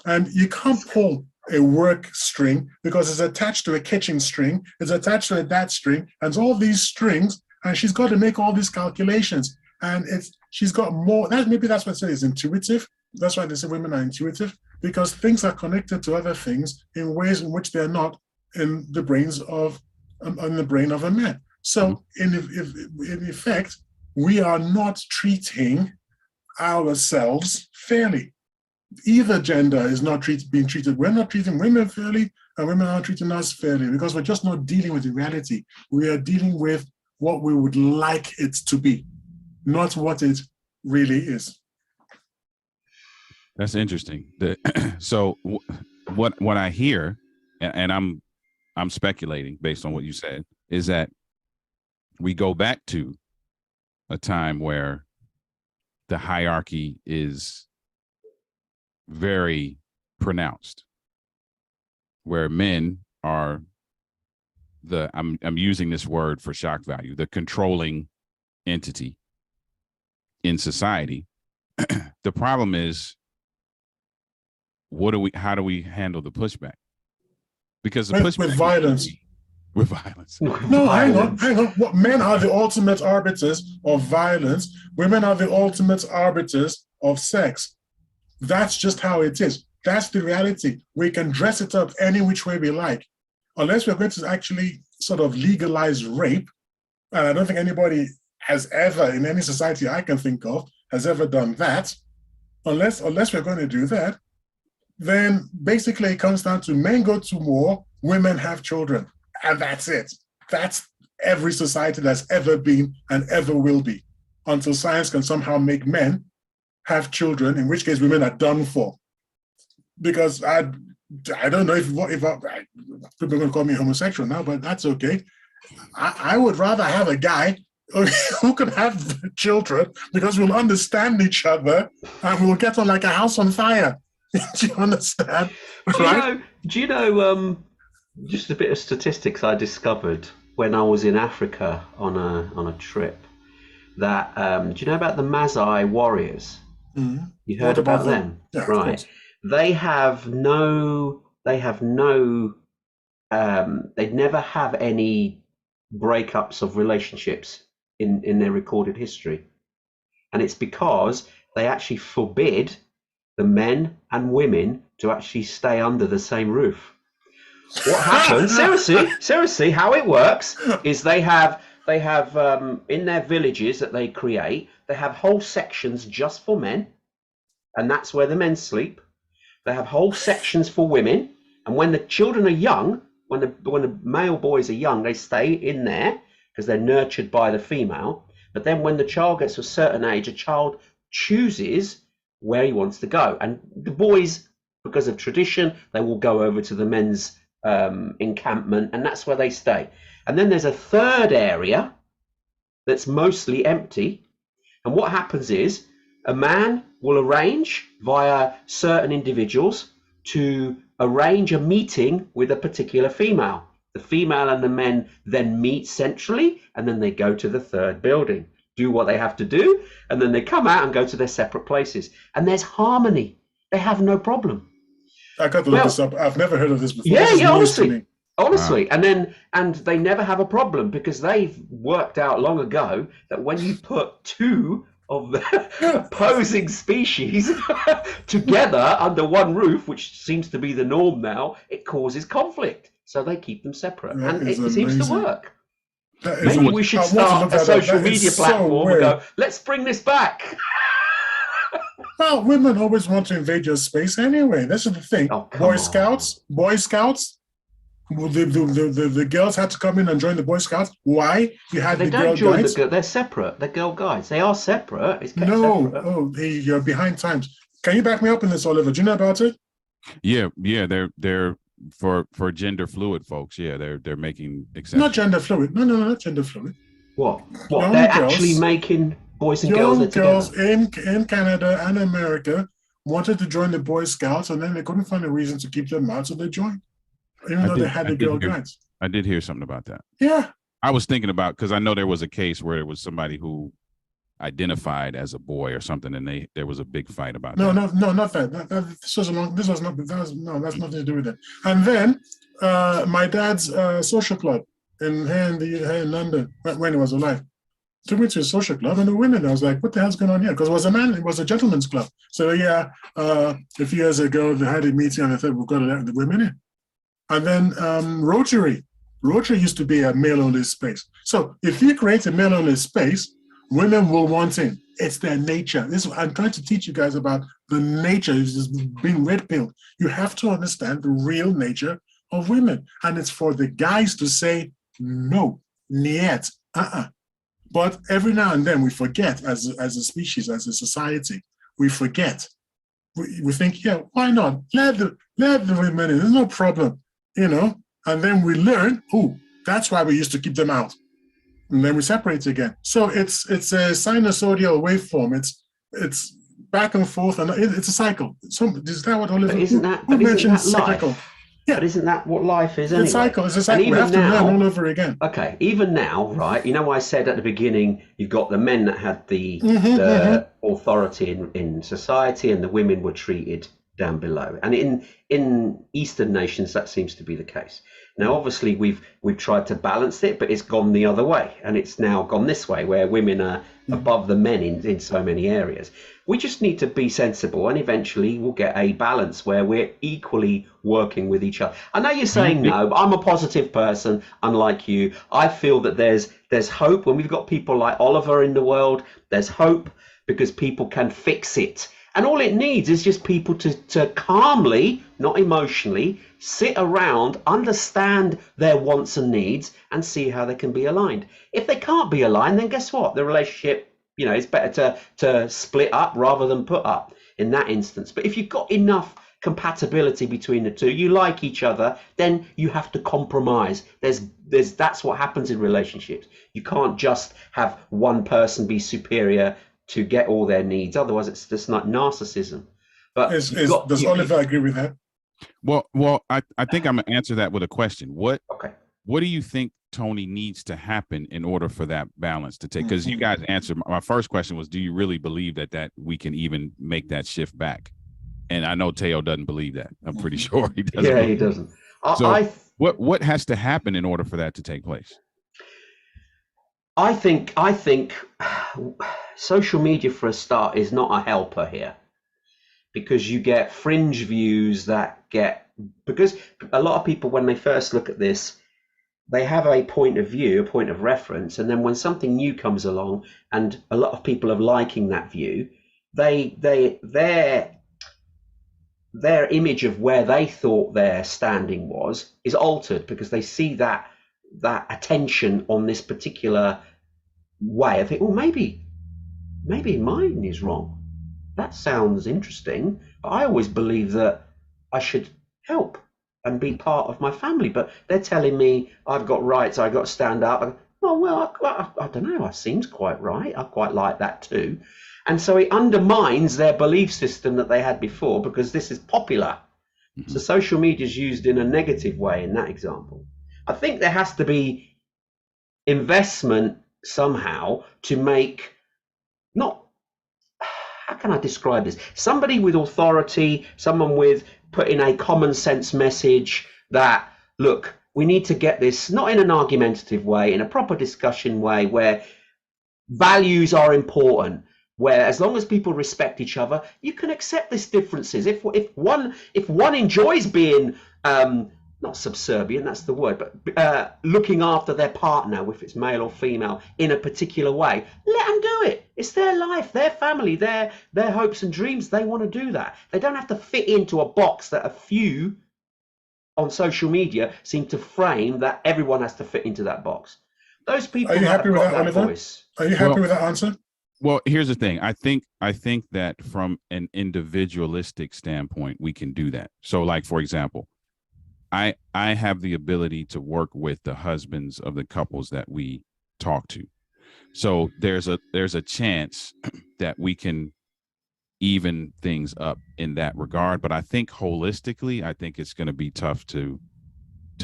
And you can't pull a work string because it's attached to a kitchen string, it's attached to a that string, and all these strings, and she's got to make all these calculations. And she's got more, maybe that's what I say is intuitive. That's why they say women are intuitive, because things are connected to other things in ways in which they're not in the brains of in the brain of a man. So in effect, we are not treating ourselves fairly. Either gender is not being treated. We're not treating women fairly, and women aren't treating us fairly, because we're just not dealing with the reality. We are dealing with what we would like it to be, not what it really is. That's interesting. So what I hear, and I'm speculating based on what you said, is that we go back to a time where the hierarchy is very pronounced, where men are I'm using this word for shock value, the controlling entity in society. The problem is, how do we handle the pushback? Because the pushback with violence. With violence. No, hang on. What, men are the ultimate arbiters of violence. Women are the ultimate arbiters of sex. That's just how it is. That's the reality. We can dress it up any which way we like. Unless we're going to actually sort of legalize rape, and I don't think anybody has ever, in any society I can think of, has ever done that. Unless we're going to do that, then basically it comes down to men go to war, women have children. And that's it. That's every society that's ever been and ever will be, until science can somehow make men have children, in which case women are done for. Because I don't know if people are going to call me homosexual now, but that's okay. I would rather have a guy who can have children, because we'll understand each other and we'll get on like a house on fire. Do you understand? Do you know just a bit of statistics I discovered when I was in Africa on a trip, that do you know about the Maasai warriors? Mm-hmm. You heard about them? Yeah, right. They never have any breakups of relationships in their recorded history. And it's because they actually forbid the men and women to actually stay under the same roof. What happens, seriously, how it works is they have in their villages that they create, they have whole sections just for men, and that's where the men sleep. They have whole sections for women, and when the children are young, when the male boys are young, they stay in there because they're nurtured by the female. But then when the child gets to a certain age, a child chooses where he wants to go, and the boys, because of tradition, they will go over to the men's encampment, and that's where they stay. And then there's a third area that's mostly empty, and what happens is a man will arrange via certain individuals to arrange a meeting with a particular female. The female and the men then meet centrally, and then they go to the third building, do what they have to do, and then they come out and go to their separate places, and there's harmony. They have no problem. I got to look this up. I've never heard of this before. Yeah, honestly. Wow. And they never have a problem, because they've worked out long ago that when you put two of the opposing species together under one roof, which seems to be the norm now, it causes conflict. So they keep them separate, and it seems to work. Maybe we should start a social media platform and go, let's bring this back. Well, women always want to invade your space anyway. This is the thing. Boy Scouts. Well, the girls had to come in and join the Boy Scouts. Why? You had the girl guides. They're separate. They're girl guides. They are separate. It's separate. You're behind times. Can you back me up in this, Oliver? Do you know about it? Yeah. They're for gender fluid folks. Yeah, they're making exceptions. Not gender fluid. No, not gender fluid. What? They're actually making boys and girls together. Girls in Canada and America wanted to join the Boy Scouts, and then they couldn't find a reason to keep them out, so they joined. Even though they had the girl guides. I did hear something about that. Yeah. I was thinking about, because I know there was a case where it was somebody who identified as a boy or something, and there was a big fight about that. No, not that. That's nothing to do with it. And then my dad's social club here in London, when he was alive, took me to a social club, and the women, I was like, what the hell's going on here? Because it was a gentleman's club. So a few years ago, they had a meeting, and they said, we've got to let the women in. And then Rotary. Rotary used to be a male-only space. So if you create a male-only space, women will want in. It's their nature. I'm trying to teach you guys about the nature. It's just being red-pilled. You have to understand the real nature of women. And it's for the guys to say, no, niet, But every now and then we forget, as a species, as a society, we forget. We think, yeah, why not? Let the women in. There's no problem, And then we learn, that's why we used to keep them out. And then we separate again. So it's a sinusoidal waveform. It's back and forth, and it's a cycle. So is that what Oliver? Isn't that cyclical? Yeah. But isn't that what life is anyway? It's a cycle. We have to learn all over again. Okay, even now, right? I said at the beginning, you've got the men that had the authority in society, and the women were treated down below. And in Eastern nations, that seems to be the case. Now, obviously, we've tried to balance it, but it's gone the other way, and it's now gone this way, where women are above the men in so many areas. We just need to be sensible, and eventually we'll get a balance where we're equally working with each other. I know you're saying no, but I'm a positive person, unlike you. I feel that there's hope. When we've got people like Oliver in the world, there's hope because people can fix it. And all it needs is just people to calmly, not emotionally, sit around, understand their wants and needs, and see how they can be aligned. If they can't be aligned, then guess what? The relationship, it's better to split up rather than put up in that instance. But if you've got enough compatibility between the two, you like each other, then you have to compromise. That's what happens in relationships. You can't just have one person be superior to get all their needs. Otherwise, it's just like narcissism. But does Oliver agree with that? Well, I think I'm gonna answer that with a question. What do you think, Tony, needs to happen in order for that balance to take? Because you guys answered my first question was, do you really believe that we can even make that shift back? And I know Teo doesn't believe that. I'm pretty sure he doesn't. Yeah, he doesn't. So what has to happen in order for that to take place? I think social media, for a start, is not a helper here, because you get fringe views because a lot of people, when they first look at this, they have a point of view, a point of reference, and then when something new comes along and a lot of people are liking that view, their image of where they thought their standing is altered because they see that attention on this particular way. I think, maybe mine is wrong. That sounds interesting. But I always believe that I should help and be part of my family. But they're telling me I've got rights, I've got to stand up. I don't know. That seems quite right. I quite like that too. And so it undermines their belief system that they had before because this is popular. So social media is used in a negative way in that example. I think there has to be investment somehow to make, how can I describe this? Somebody with authority, someone with putting a common sense message that, look, we need to get this, not in an argumentative way, in a proper discussion way where values are important, where as long as people respect each other, you can accept these differences. If one enjoys being not subservient, that's the word, but looking after their partner, if it's male or female, in a particular way, let them do it. It's their life, their family, their hopes and dreams. They want to do that. They don't have to fit into a box that a few on social media seem to frame that everyone has to fit into that box. Those people. Are you happy with that, Oliver? Are you happy with that answer? Well, here's the thing. I think that from an individualistic standpoint, we can do that. So, like, for example, I have the ability to work with the husbands of the couples that we talk to. So there's a chance that we can even things up in that regard. But I think holistically, I think it's going to be tough to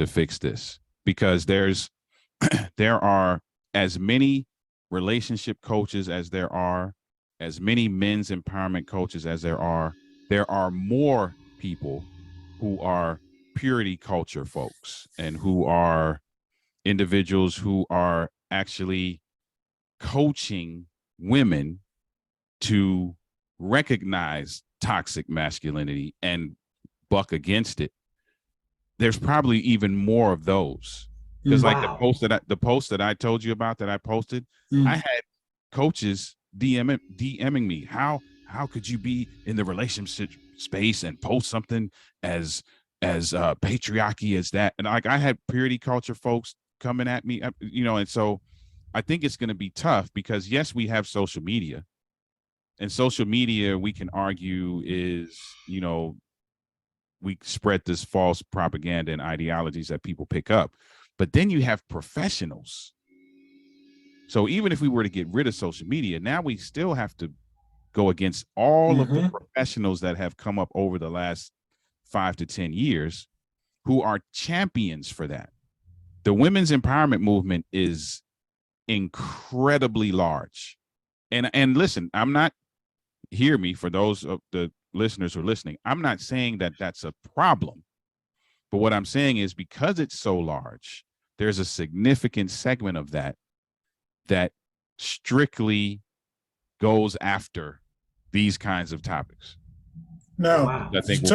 fix this because there are as many relationship coaches as there are, as many men's empowerment coaches as there are more people who are purity culture folks and who are individuals who are actually coaching women to recognize toxic masculinity and buck against it there's probably even more of those. Because like Wow. the post that I told you about that I posted, I had coaches DMing me. How could you be in the relationship space and post something as patriarchy as that? And like I had purity culture folks coming at me, you know, and so I think it's going to be tough because yes, we have social media, and social media we can argue is, you know, we spread this false propaganda and ideologies that people pick up. But then you have professionals. So even if we were to get rid of social media, now we still have to go against all of the professionals that have come up over the last 5 to 10 years who are champions for that. The women's empowerment movement is incredibly large. And listen, I'm not, hear me, for those of the listeners who are listening, I'm not saying that that's a problem. But what I'm saying is because it's so large, there's a significant segment of that that strictly goes after these kinds of topics. Now, Wow. I think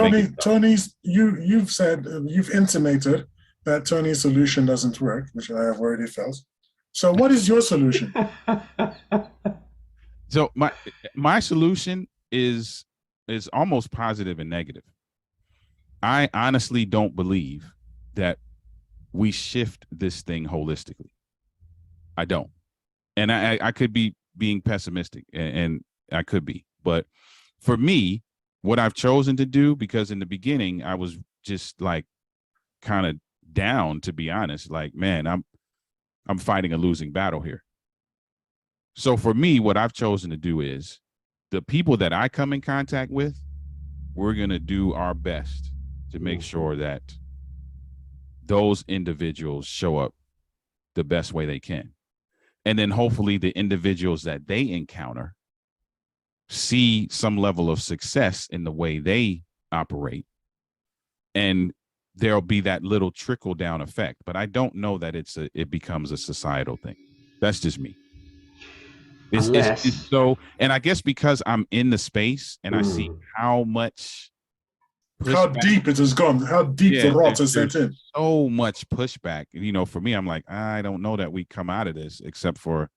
Tony's, you've said, you've intimated that Tony's solution doesn't work, which I have already felt. So what is your solution? So my solution is almost positive and negative. I honestly don't believe that we shift this thing holistically. I don't. And I could be being pessimistic, and I could be. But for me, what I've chosen to do, because in the beginning, I was just like kind of down, to be honest, like, man, I'm fighting a losing battle here. So for me, what I've chosen to do is the people that I come in contact with, we're going to do our best to make sure that those individuals show up the best way they can. And then hopefully the individuals that they encounter see some level of success in the way they operate. And there'll be that little trickle down effect. But I don't know that it becomes a societal thing. That's just me. It's so, and I guess because I'm in the space and I see how much how deep it has gone, how deep the rot has set in. So much pushback. You know, for me, I'm like, I don't know that we come out of this, except for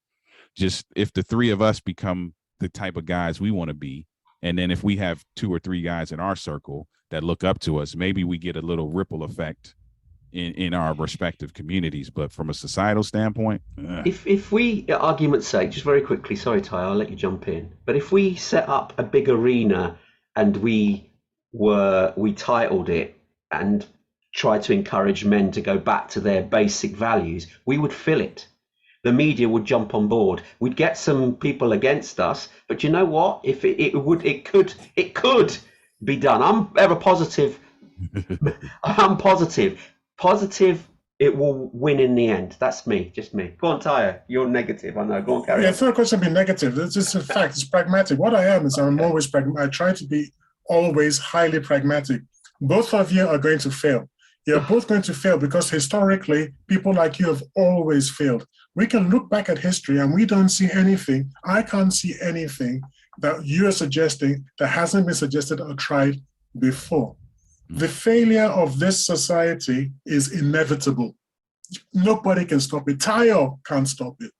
just if the three of us become the type of guys we want to be. And then if we have 2 or 3 guys in our circle that look up to us, maybe we get a little ripple effect in our respective communities. But from a societal standpoint, if we, argument's sake, just very quickly, sorry Ty, I'll let you jump in, but if we set up a big arena and we titled it and tried to encourage men to go back to their basic values, we would fill it. The media would jump on board. We'd get some people against us, but you know what? If it could be done. I'm ever positive. I'm positive it will win in the end. That's me, just me. Go on, Tyre. You're negative. I know. Go on, carry on. It's not a question of being negative. It's just a fact. It's pragmatic. What I am is I'm always pragmatic. I try to be always highly pragmatic. Both of you are going to fail. You're both going to fail because historically, people like you have always failed. We can look back at history and we don't see anything. I can't see anything that you are suggesting that hasn't been suggested or tried before. The failure of this society is inevitable. Nobody can stop it. Tayo can't stop it.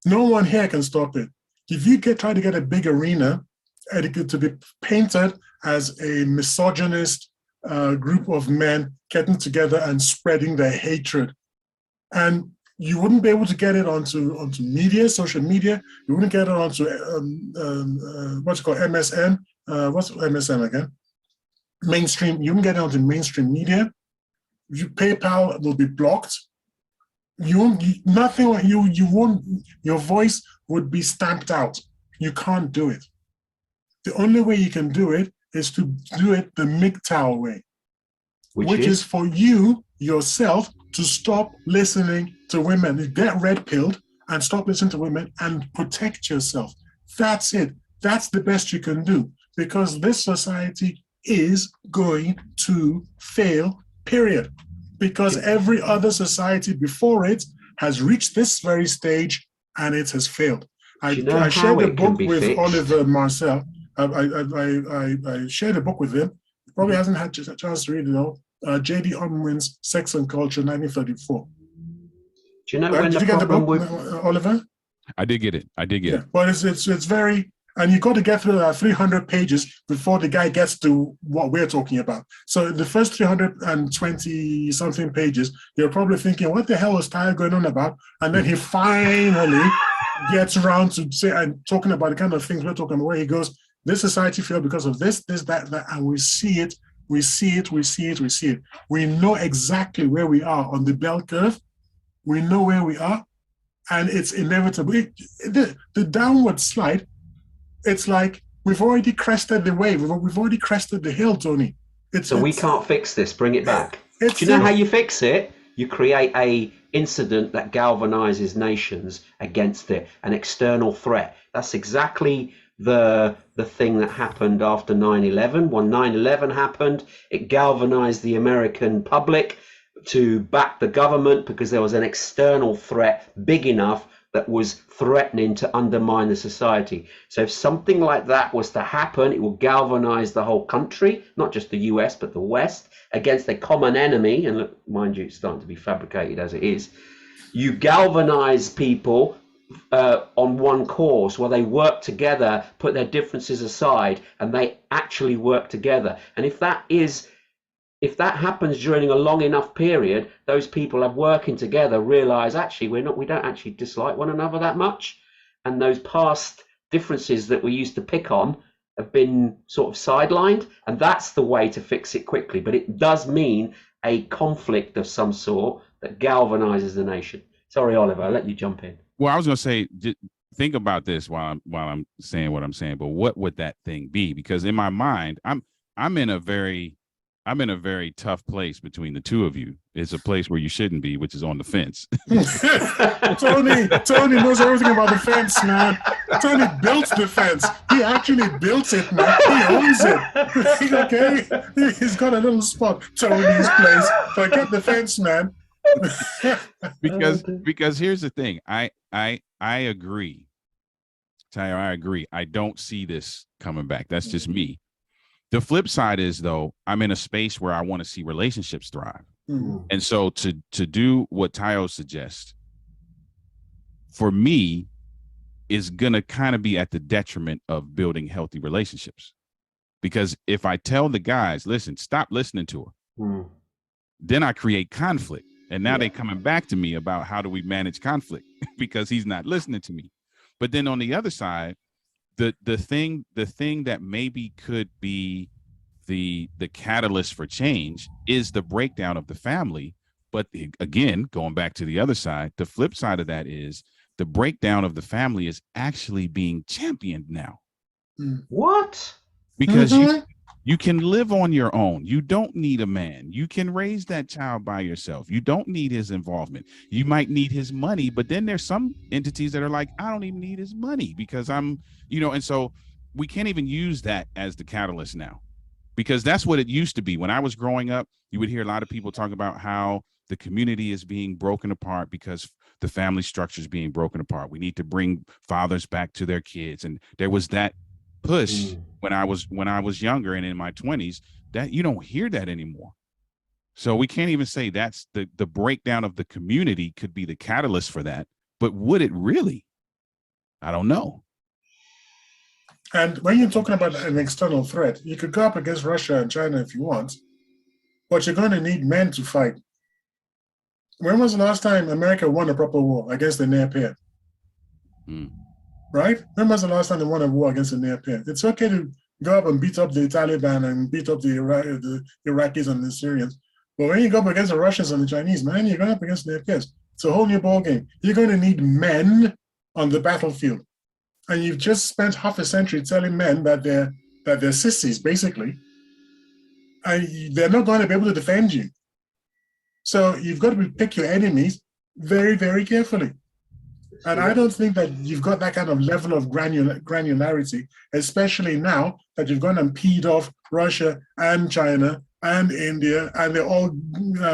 No one here can stop it. If you try to get a big arena to be painted as a misogynist group of men getting together and spreading their hatred, and you wouldn't be able to get it onto media, social media. You wouldn't get it onto what's it called, MSN. What's MSN again? Mainstream. You wouldn't get it onto mainstream media. PayPal will be blocked. Nothing. You won't. Your voice would be stamped out. You can't do it. The only way you can do it is to do it the MGTOW way, which is for you yourself to stop listening to women. Get red pilled and stop listening to women and protect yourself. That's it. That's the best you can do, because this society is going to fail, period. Because every other society before it has reached this very stage and it has failed. I shared a book with Oliver Marcelle. I shared a book with him. He probably hasn't had a chance to read it all. J.D. Unwin's Sex and Culture, 1934. Do you know when Did the you get the problem book, with... Oliver? I did get it. Yeah, but it's very, and you got to get through 300 pages before the guy gets to what we're talking about. So the first 320 something pages, you're probably thinking, what the hell is Tyler going on about? And then he finally gets around to say and talking about the kind of things we're talking about, where he goes, this society failed because of this, that, and we see it. We know exactly where we are on the bell curve. We know where we are, and it's inevitable. The downward slide, it's like we've already crested the wave. We've already crested the hill, Tony. So we can't fix this. Bring it back. Do you know how you fix it? You create a incident that galvanizes nations against it, an external threat. That's exactly the thing that happened after 9/11. When 9/11 happened, it galvanized the American public to back the government because there was an external threat big enough that was threatening to undermine the society. So if something like that was to happen, it will galvanize the whole country, not just the US, but the West, against a common enemy. And look, mind you, it's starting to be fabricated as it is. You galvanize people on one cause where they work together, put their differences aside, and they actually work together. And if that happens during a long enough period, those people are working together, realize actually we don't actually dislike one another that much. And those past differences that we used to pick on have been sort of sidelined. And that's the way to fix it quickly. But it does mean a conflict of some sort that galvanizes the nation. Sorry, Oliver, I'll let you jump in. Well, I was going to say, think about this while I'm saying what I'm saying, but what would that thing be? Because in my mind, I'm in a very tough place between the two of you. It's a place where you shouldn't be, which is on the fence. Tony knows everything about the fence, man. Tony built the fence. He actually built it, man. He owns it. Okay? He's got a little spot. Tony's place. Forget the fence, man. because here's the thing. I agree. Tyler, I agree. I don't see this coming back. That's just me. The flip side is, though, I'm in a space where I want to see relationships thrive. Mm-hmm. And so to do what Tayo suggests, for me, is going to kind of be at the detriment of building healthy relationships. Because if I tell the guys, listen, stop listening to her, then I create conflict. And now they're coming back to me about how do we manage conflict because he's not listening to me. But then on the other side, the thing that maybe could be the catalyst for change is the breakdown of the family. But again, going back to the other side, the flip side of that is the breakdown of the family is actually being championed now. What? Because you can live on your own. You don't need a man. You can raise that child by yourself. You don't need his involvement. You might need his money, but then there's some entities that are like, I don't even need his money because I'm, and so we can't even use that as the catalyst now, because that's what it used to be. When I was growing up, you would hear a lot of people talk about how the community is being broken apart because the family structure is being broken apart. We need to bring fathers back to their kids. And there was that push when I was younger and in my 20s, that you don't hear that anymore. So we can't even say that's the breakdown of the community could be the catalyst for that. But would it really? I don't know. And when you're talking about an external threat, you could go up against Russia and China if you want, but you're going to need men to fight. When was the last time America won a proper war against the near peer? Right? When was the last time they won a war against the near peer? It's okay to go up and beat up the Taliban and beat up the Iraqis and the Syrians. But when you go up against the Russians and the Chinese, man, you're going up against near peers. It's a whole new ballgame. You're going to need men on the battlefield. And you've just spent half a century telling men that they're sissies, basically. And they're not going to be able to defend you. So you've got to pick your enemies very, very carefully. And I don't think that you've got that kind of level of granularity, especially now that you've gone and peed off Russia and China and India, and they're all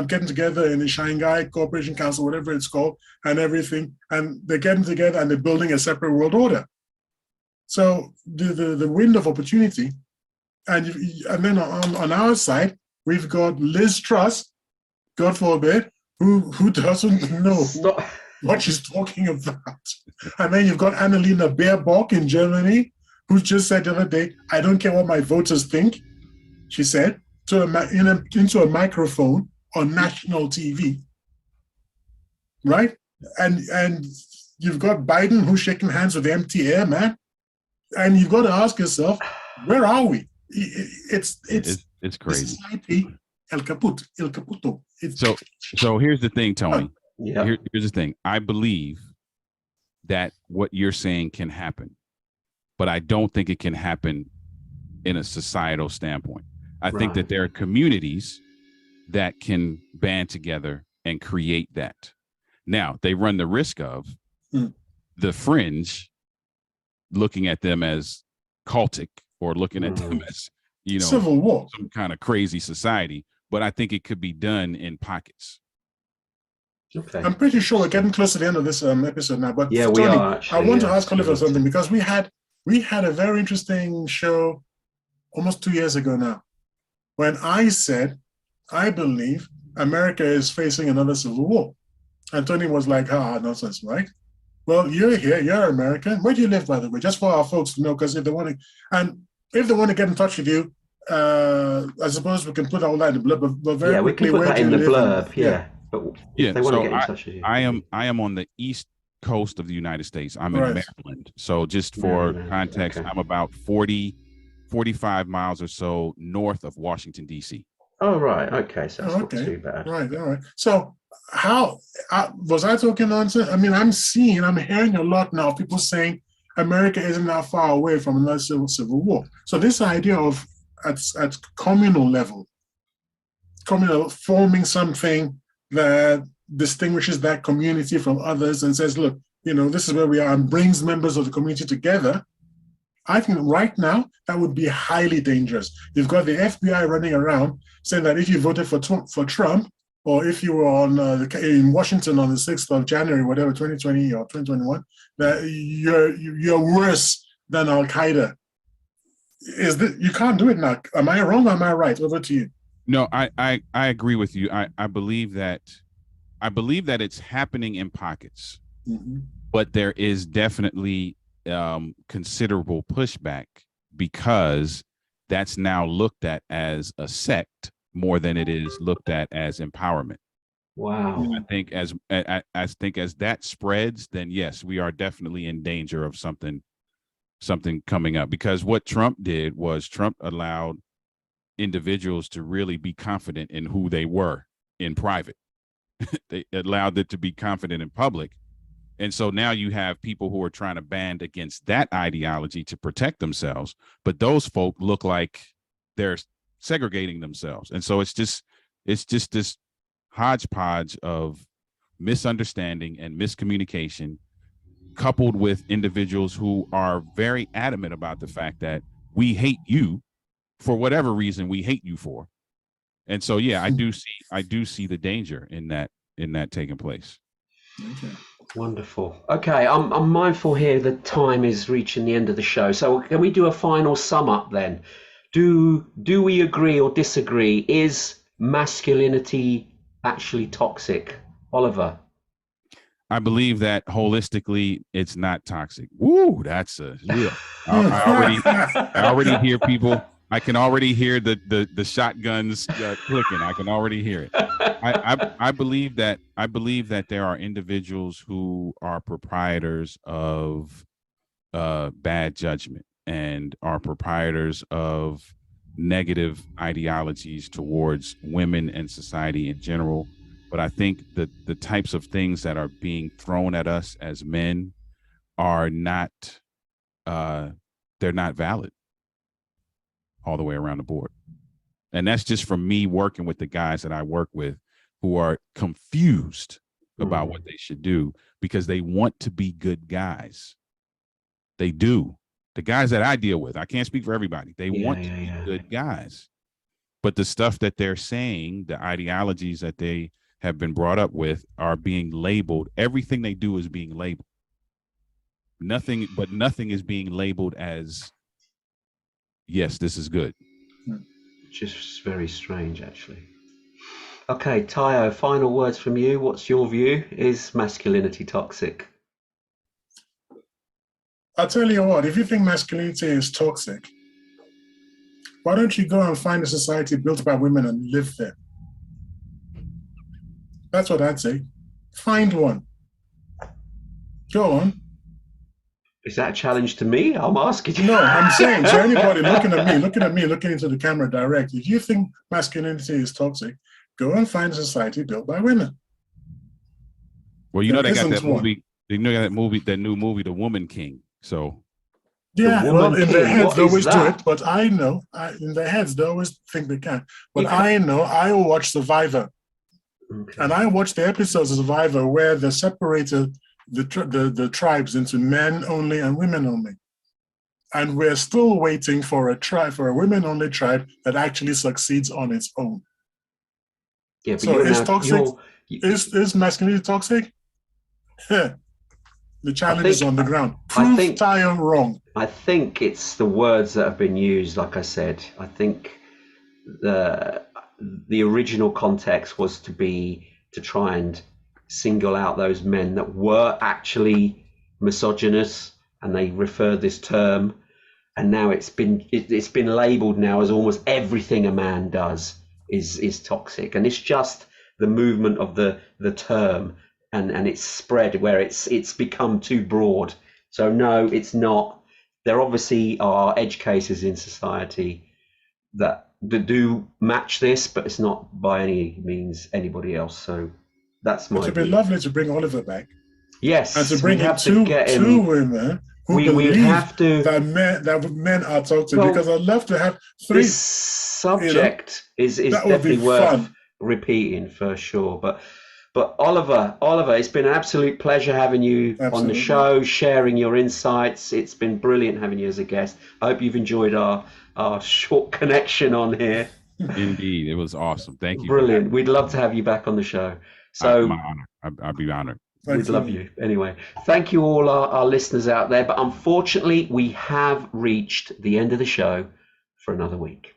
getting together in the Shanghai Cooperation Council, whatever it's called, and everything. And they're getting together and they're building a separate world order. So the window of opportunity, and then on our side, We've got Liz Truss, God forbid, who doesn't know Stop. what she's talking about. And then you've got Annalena Baerbock in Germany, who just said the other day, I don't care what my voters think, she said, into a microphone on national TV, right? And you've got Biden who's shaking hands with the empty air, man. And you've got to ask yourself, where are we? It's crazy. Society, el caputo. So here's the thing, Tony. Yeah. Here's the thing. I believe that what you're saying can happen, but I don't think it can happen in a societal standpoint. I think that there are communities that can band together and create that. Now, they run the risk of the fringe looking at them as cultic or looking at them as, Civil War, some kind of crazy society. But I think it could be done in pockets. Okay. I'm pretty sure we're getting close to the end of this episode now. But yeah, Tony, we are actually, I want to ask Oliver something, because we had a very interesting show almost 2 years ago now, when I said I believe America is facing another civil war, and Tony was like, nonsense, right? Well, you're here, you're American. Where do you live, by the way? Just for our folks to know, because if they want to get in touch with you, I suppose we can put all that in the blurb. But very we quickly, can put that in the blurb. But if they want so to get in touch with you. I am on the East Coast of the United States. I'm in Maryland. So just for context, I'm about 45 miles or so north of Washington, D.C. Oh, right. Okay. So that's not too bad. Right. All right. So how was I talking nonsense? I mean, I'm hearing a lot now, people saying America isn't that far away from another civil war. So this idea of at communal level, forming something that distinguishes that community from others and says, look, this is where we are, and brings members of the community together. I think right now that would be highly dangerous. You've got the FBI running around saying that if you voted for Trump, or if you were in Washington on the 6th of January, whatever, 2020 or 2021, that you're worse than Al Qaeda. You can't do it now. Am I wrong or am I right? Over to you. No, I agree with you. I believe that it's happening in pockets, but there is definitely considerable pushback, because that's now looked at as a sect more than it is looked at as empowerment. Wow. I think as that spreads, then yes, we are definitely in danger of something coming up, because what Trump did was Trump allowed individuals to really be confident in who they were in private. They allowed them to be confident in public. And so now you have people who are trying to band against that ideology to protect themselves, but those folk look like they're segregating themselves. And so it's just this hodgepodge of misunderstanding and miscommunication, coupled with individuals who are very adamant about the fact that we hate you for whatever reason we hate you for. And so, yeah, I do see the danger in that taking place. Okay. Wonderful. Okay, I'm mindful here that time is reaching the end of the show. So can we do a final sum up then? Do we agree or disagree? Is masculinity actually toxic? Oliver? I believe that holistically it's not toxic. Woo, that's a real. I already hear people. I can already hear the shotguns clicking. I can already hear it. I believe that there are individuals who are proprietors of bad judgment and are proprietors of negative ideologies towards women and society in general. But I think that the types of things that are being thrown at us as men are not, they're not valid all the way around the board. And that's just from me working with the guys that I work with who are confused about what they should do because they want to be good guys. They do. The guys that I deal with, I can't speak for everybody. They want to be good guys. But the stuff that they're saying, the ideologies that they have been brought up with are being labeled. Everything they do is being labeled. Nothing is being labeled as, yes, this is good. Just very strange, actually. Okay, Tayo, final words from you. What's your view? Is masculinity toxic? I'll tell you what, if you think masculinity is toxic, why don't you go and find a society built by women and live there? That's what I'd say. Find one. Go on. Is that a challenge to me? I'm asking you. No, I'm saying to anybody looking into the camera direct, if you think masculinity is toxic, go and find a society built by women. Well, you know There they got that isn't one. movie. You know that new movie, The Woman King. So Yeah, The well, Woman in their King, heads what they is always do that? it, but I know, in their heads they always think they can. But You can- I know, I watch Survivor, Okay. and I watched the episodes of Survivor where they separated the tribes into men only and women only. And we're still waiting for a women-only tribe that actually succeeds on its own. Yeah, but So you're is now toxic? you- Is masculinity toxic? The challenge is on the ground. I Prove think- Tayo wrong. I think it's the words that have been used. Like I said, I think the original context was to try and single out those men that were actually misogynist, and they referred this term, and now it's been labeled now as almost everything a man does is toxic, and it's just the movement of the term, and it's spread where it's become too broad. So no, it's not. There obviously are edge cases in society that do match this, but it's not by any means anybody else. So that's my It would be view. lovely to bring Oliver back Yes, and to bring we in have to get him. two women who We believe have to. that men are toxic. Well, because I'd love to have three. This subject is that would be definitely worth fun. repeating for sure. But Oliver, it's been an absolute pleasure having you on Absolutely. the show, sharing your insights. It's been brilliant having you as a guest. I hope you've enjoyed our short connection on here. indeed, it was awesome. Thank you. Brilliant. We'd love to have you back on the show. So My honor. I'd be honored. we'd love you. Anyway, thank you all our listeners out there. But unfortunately, we have reached the end of the show for another week.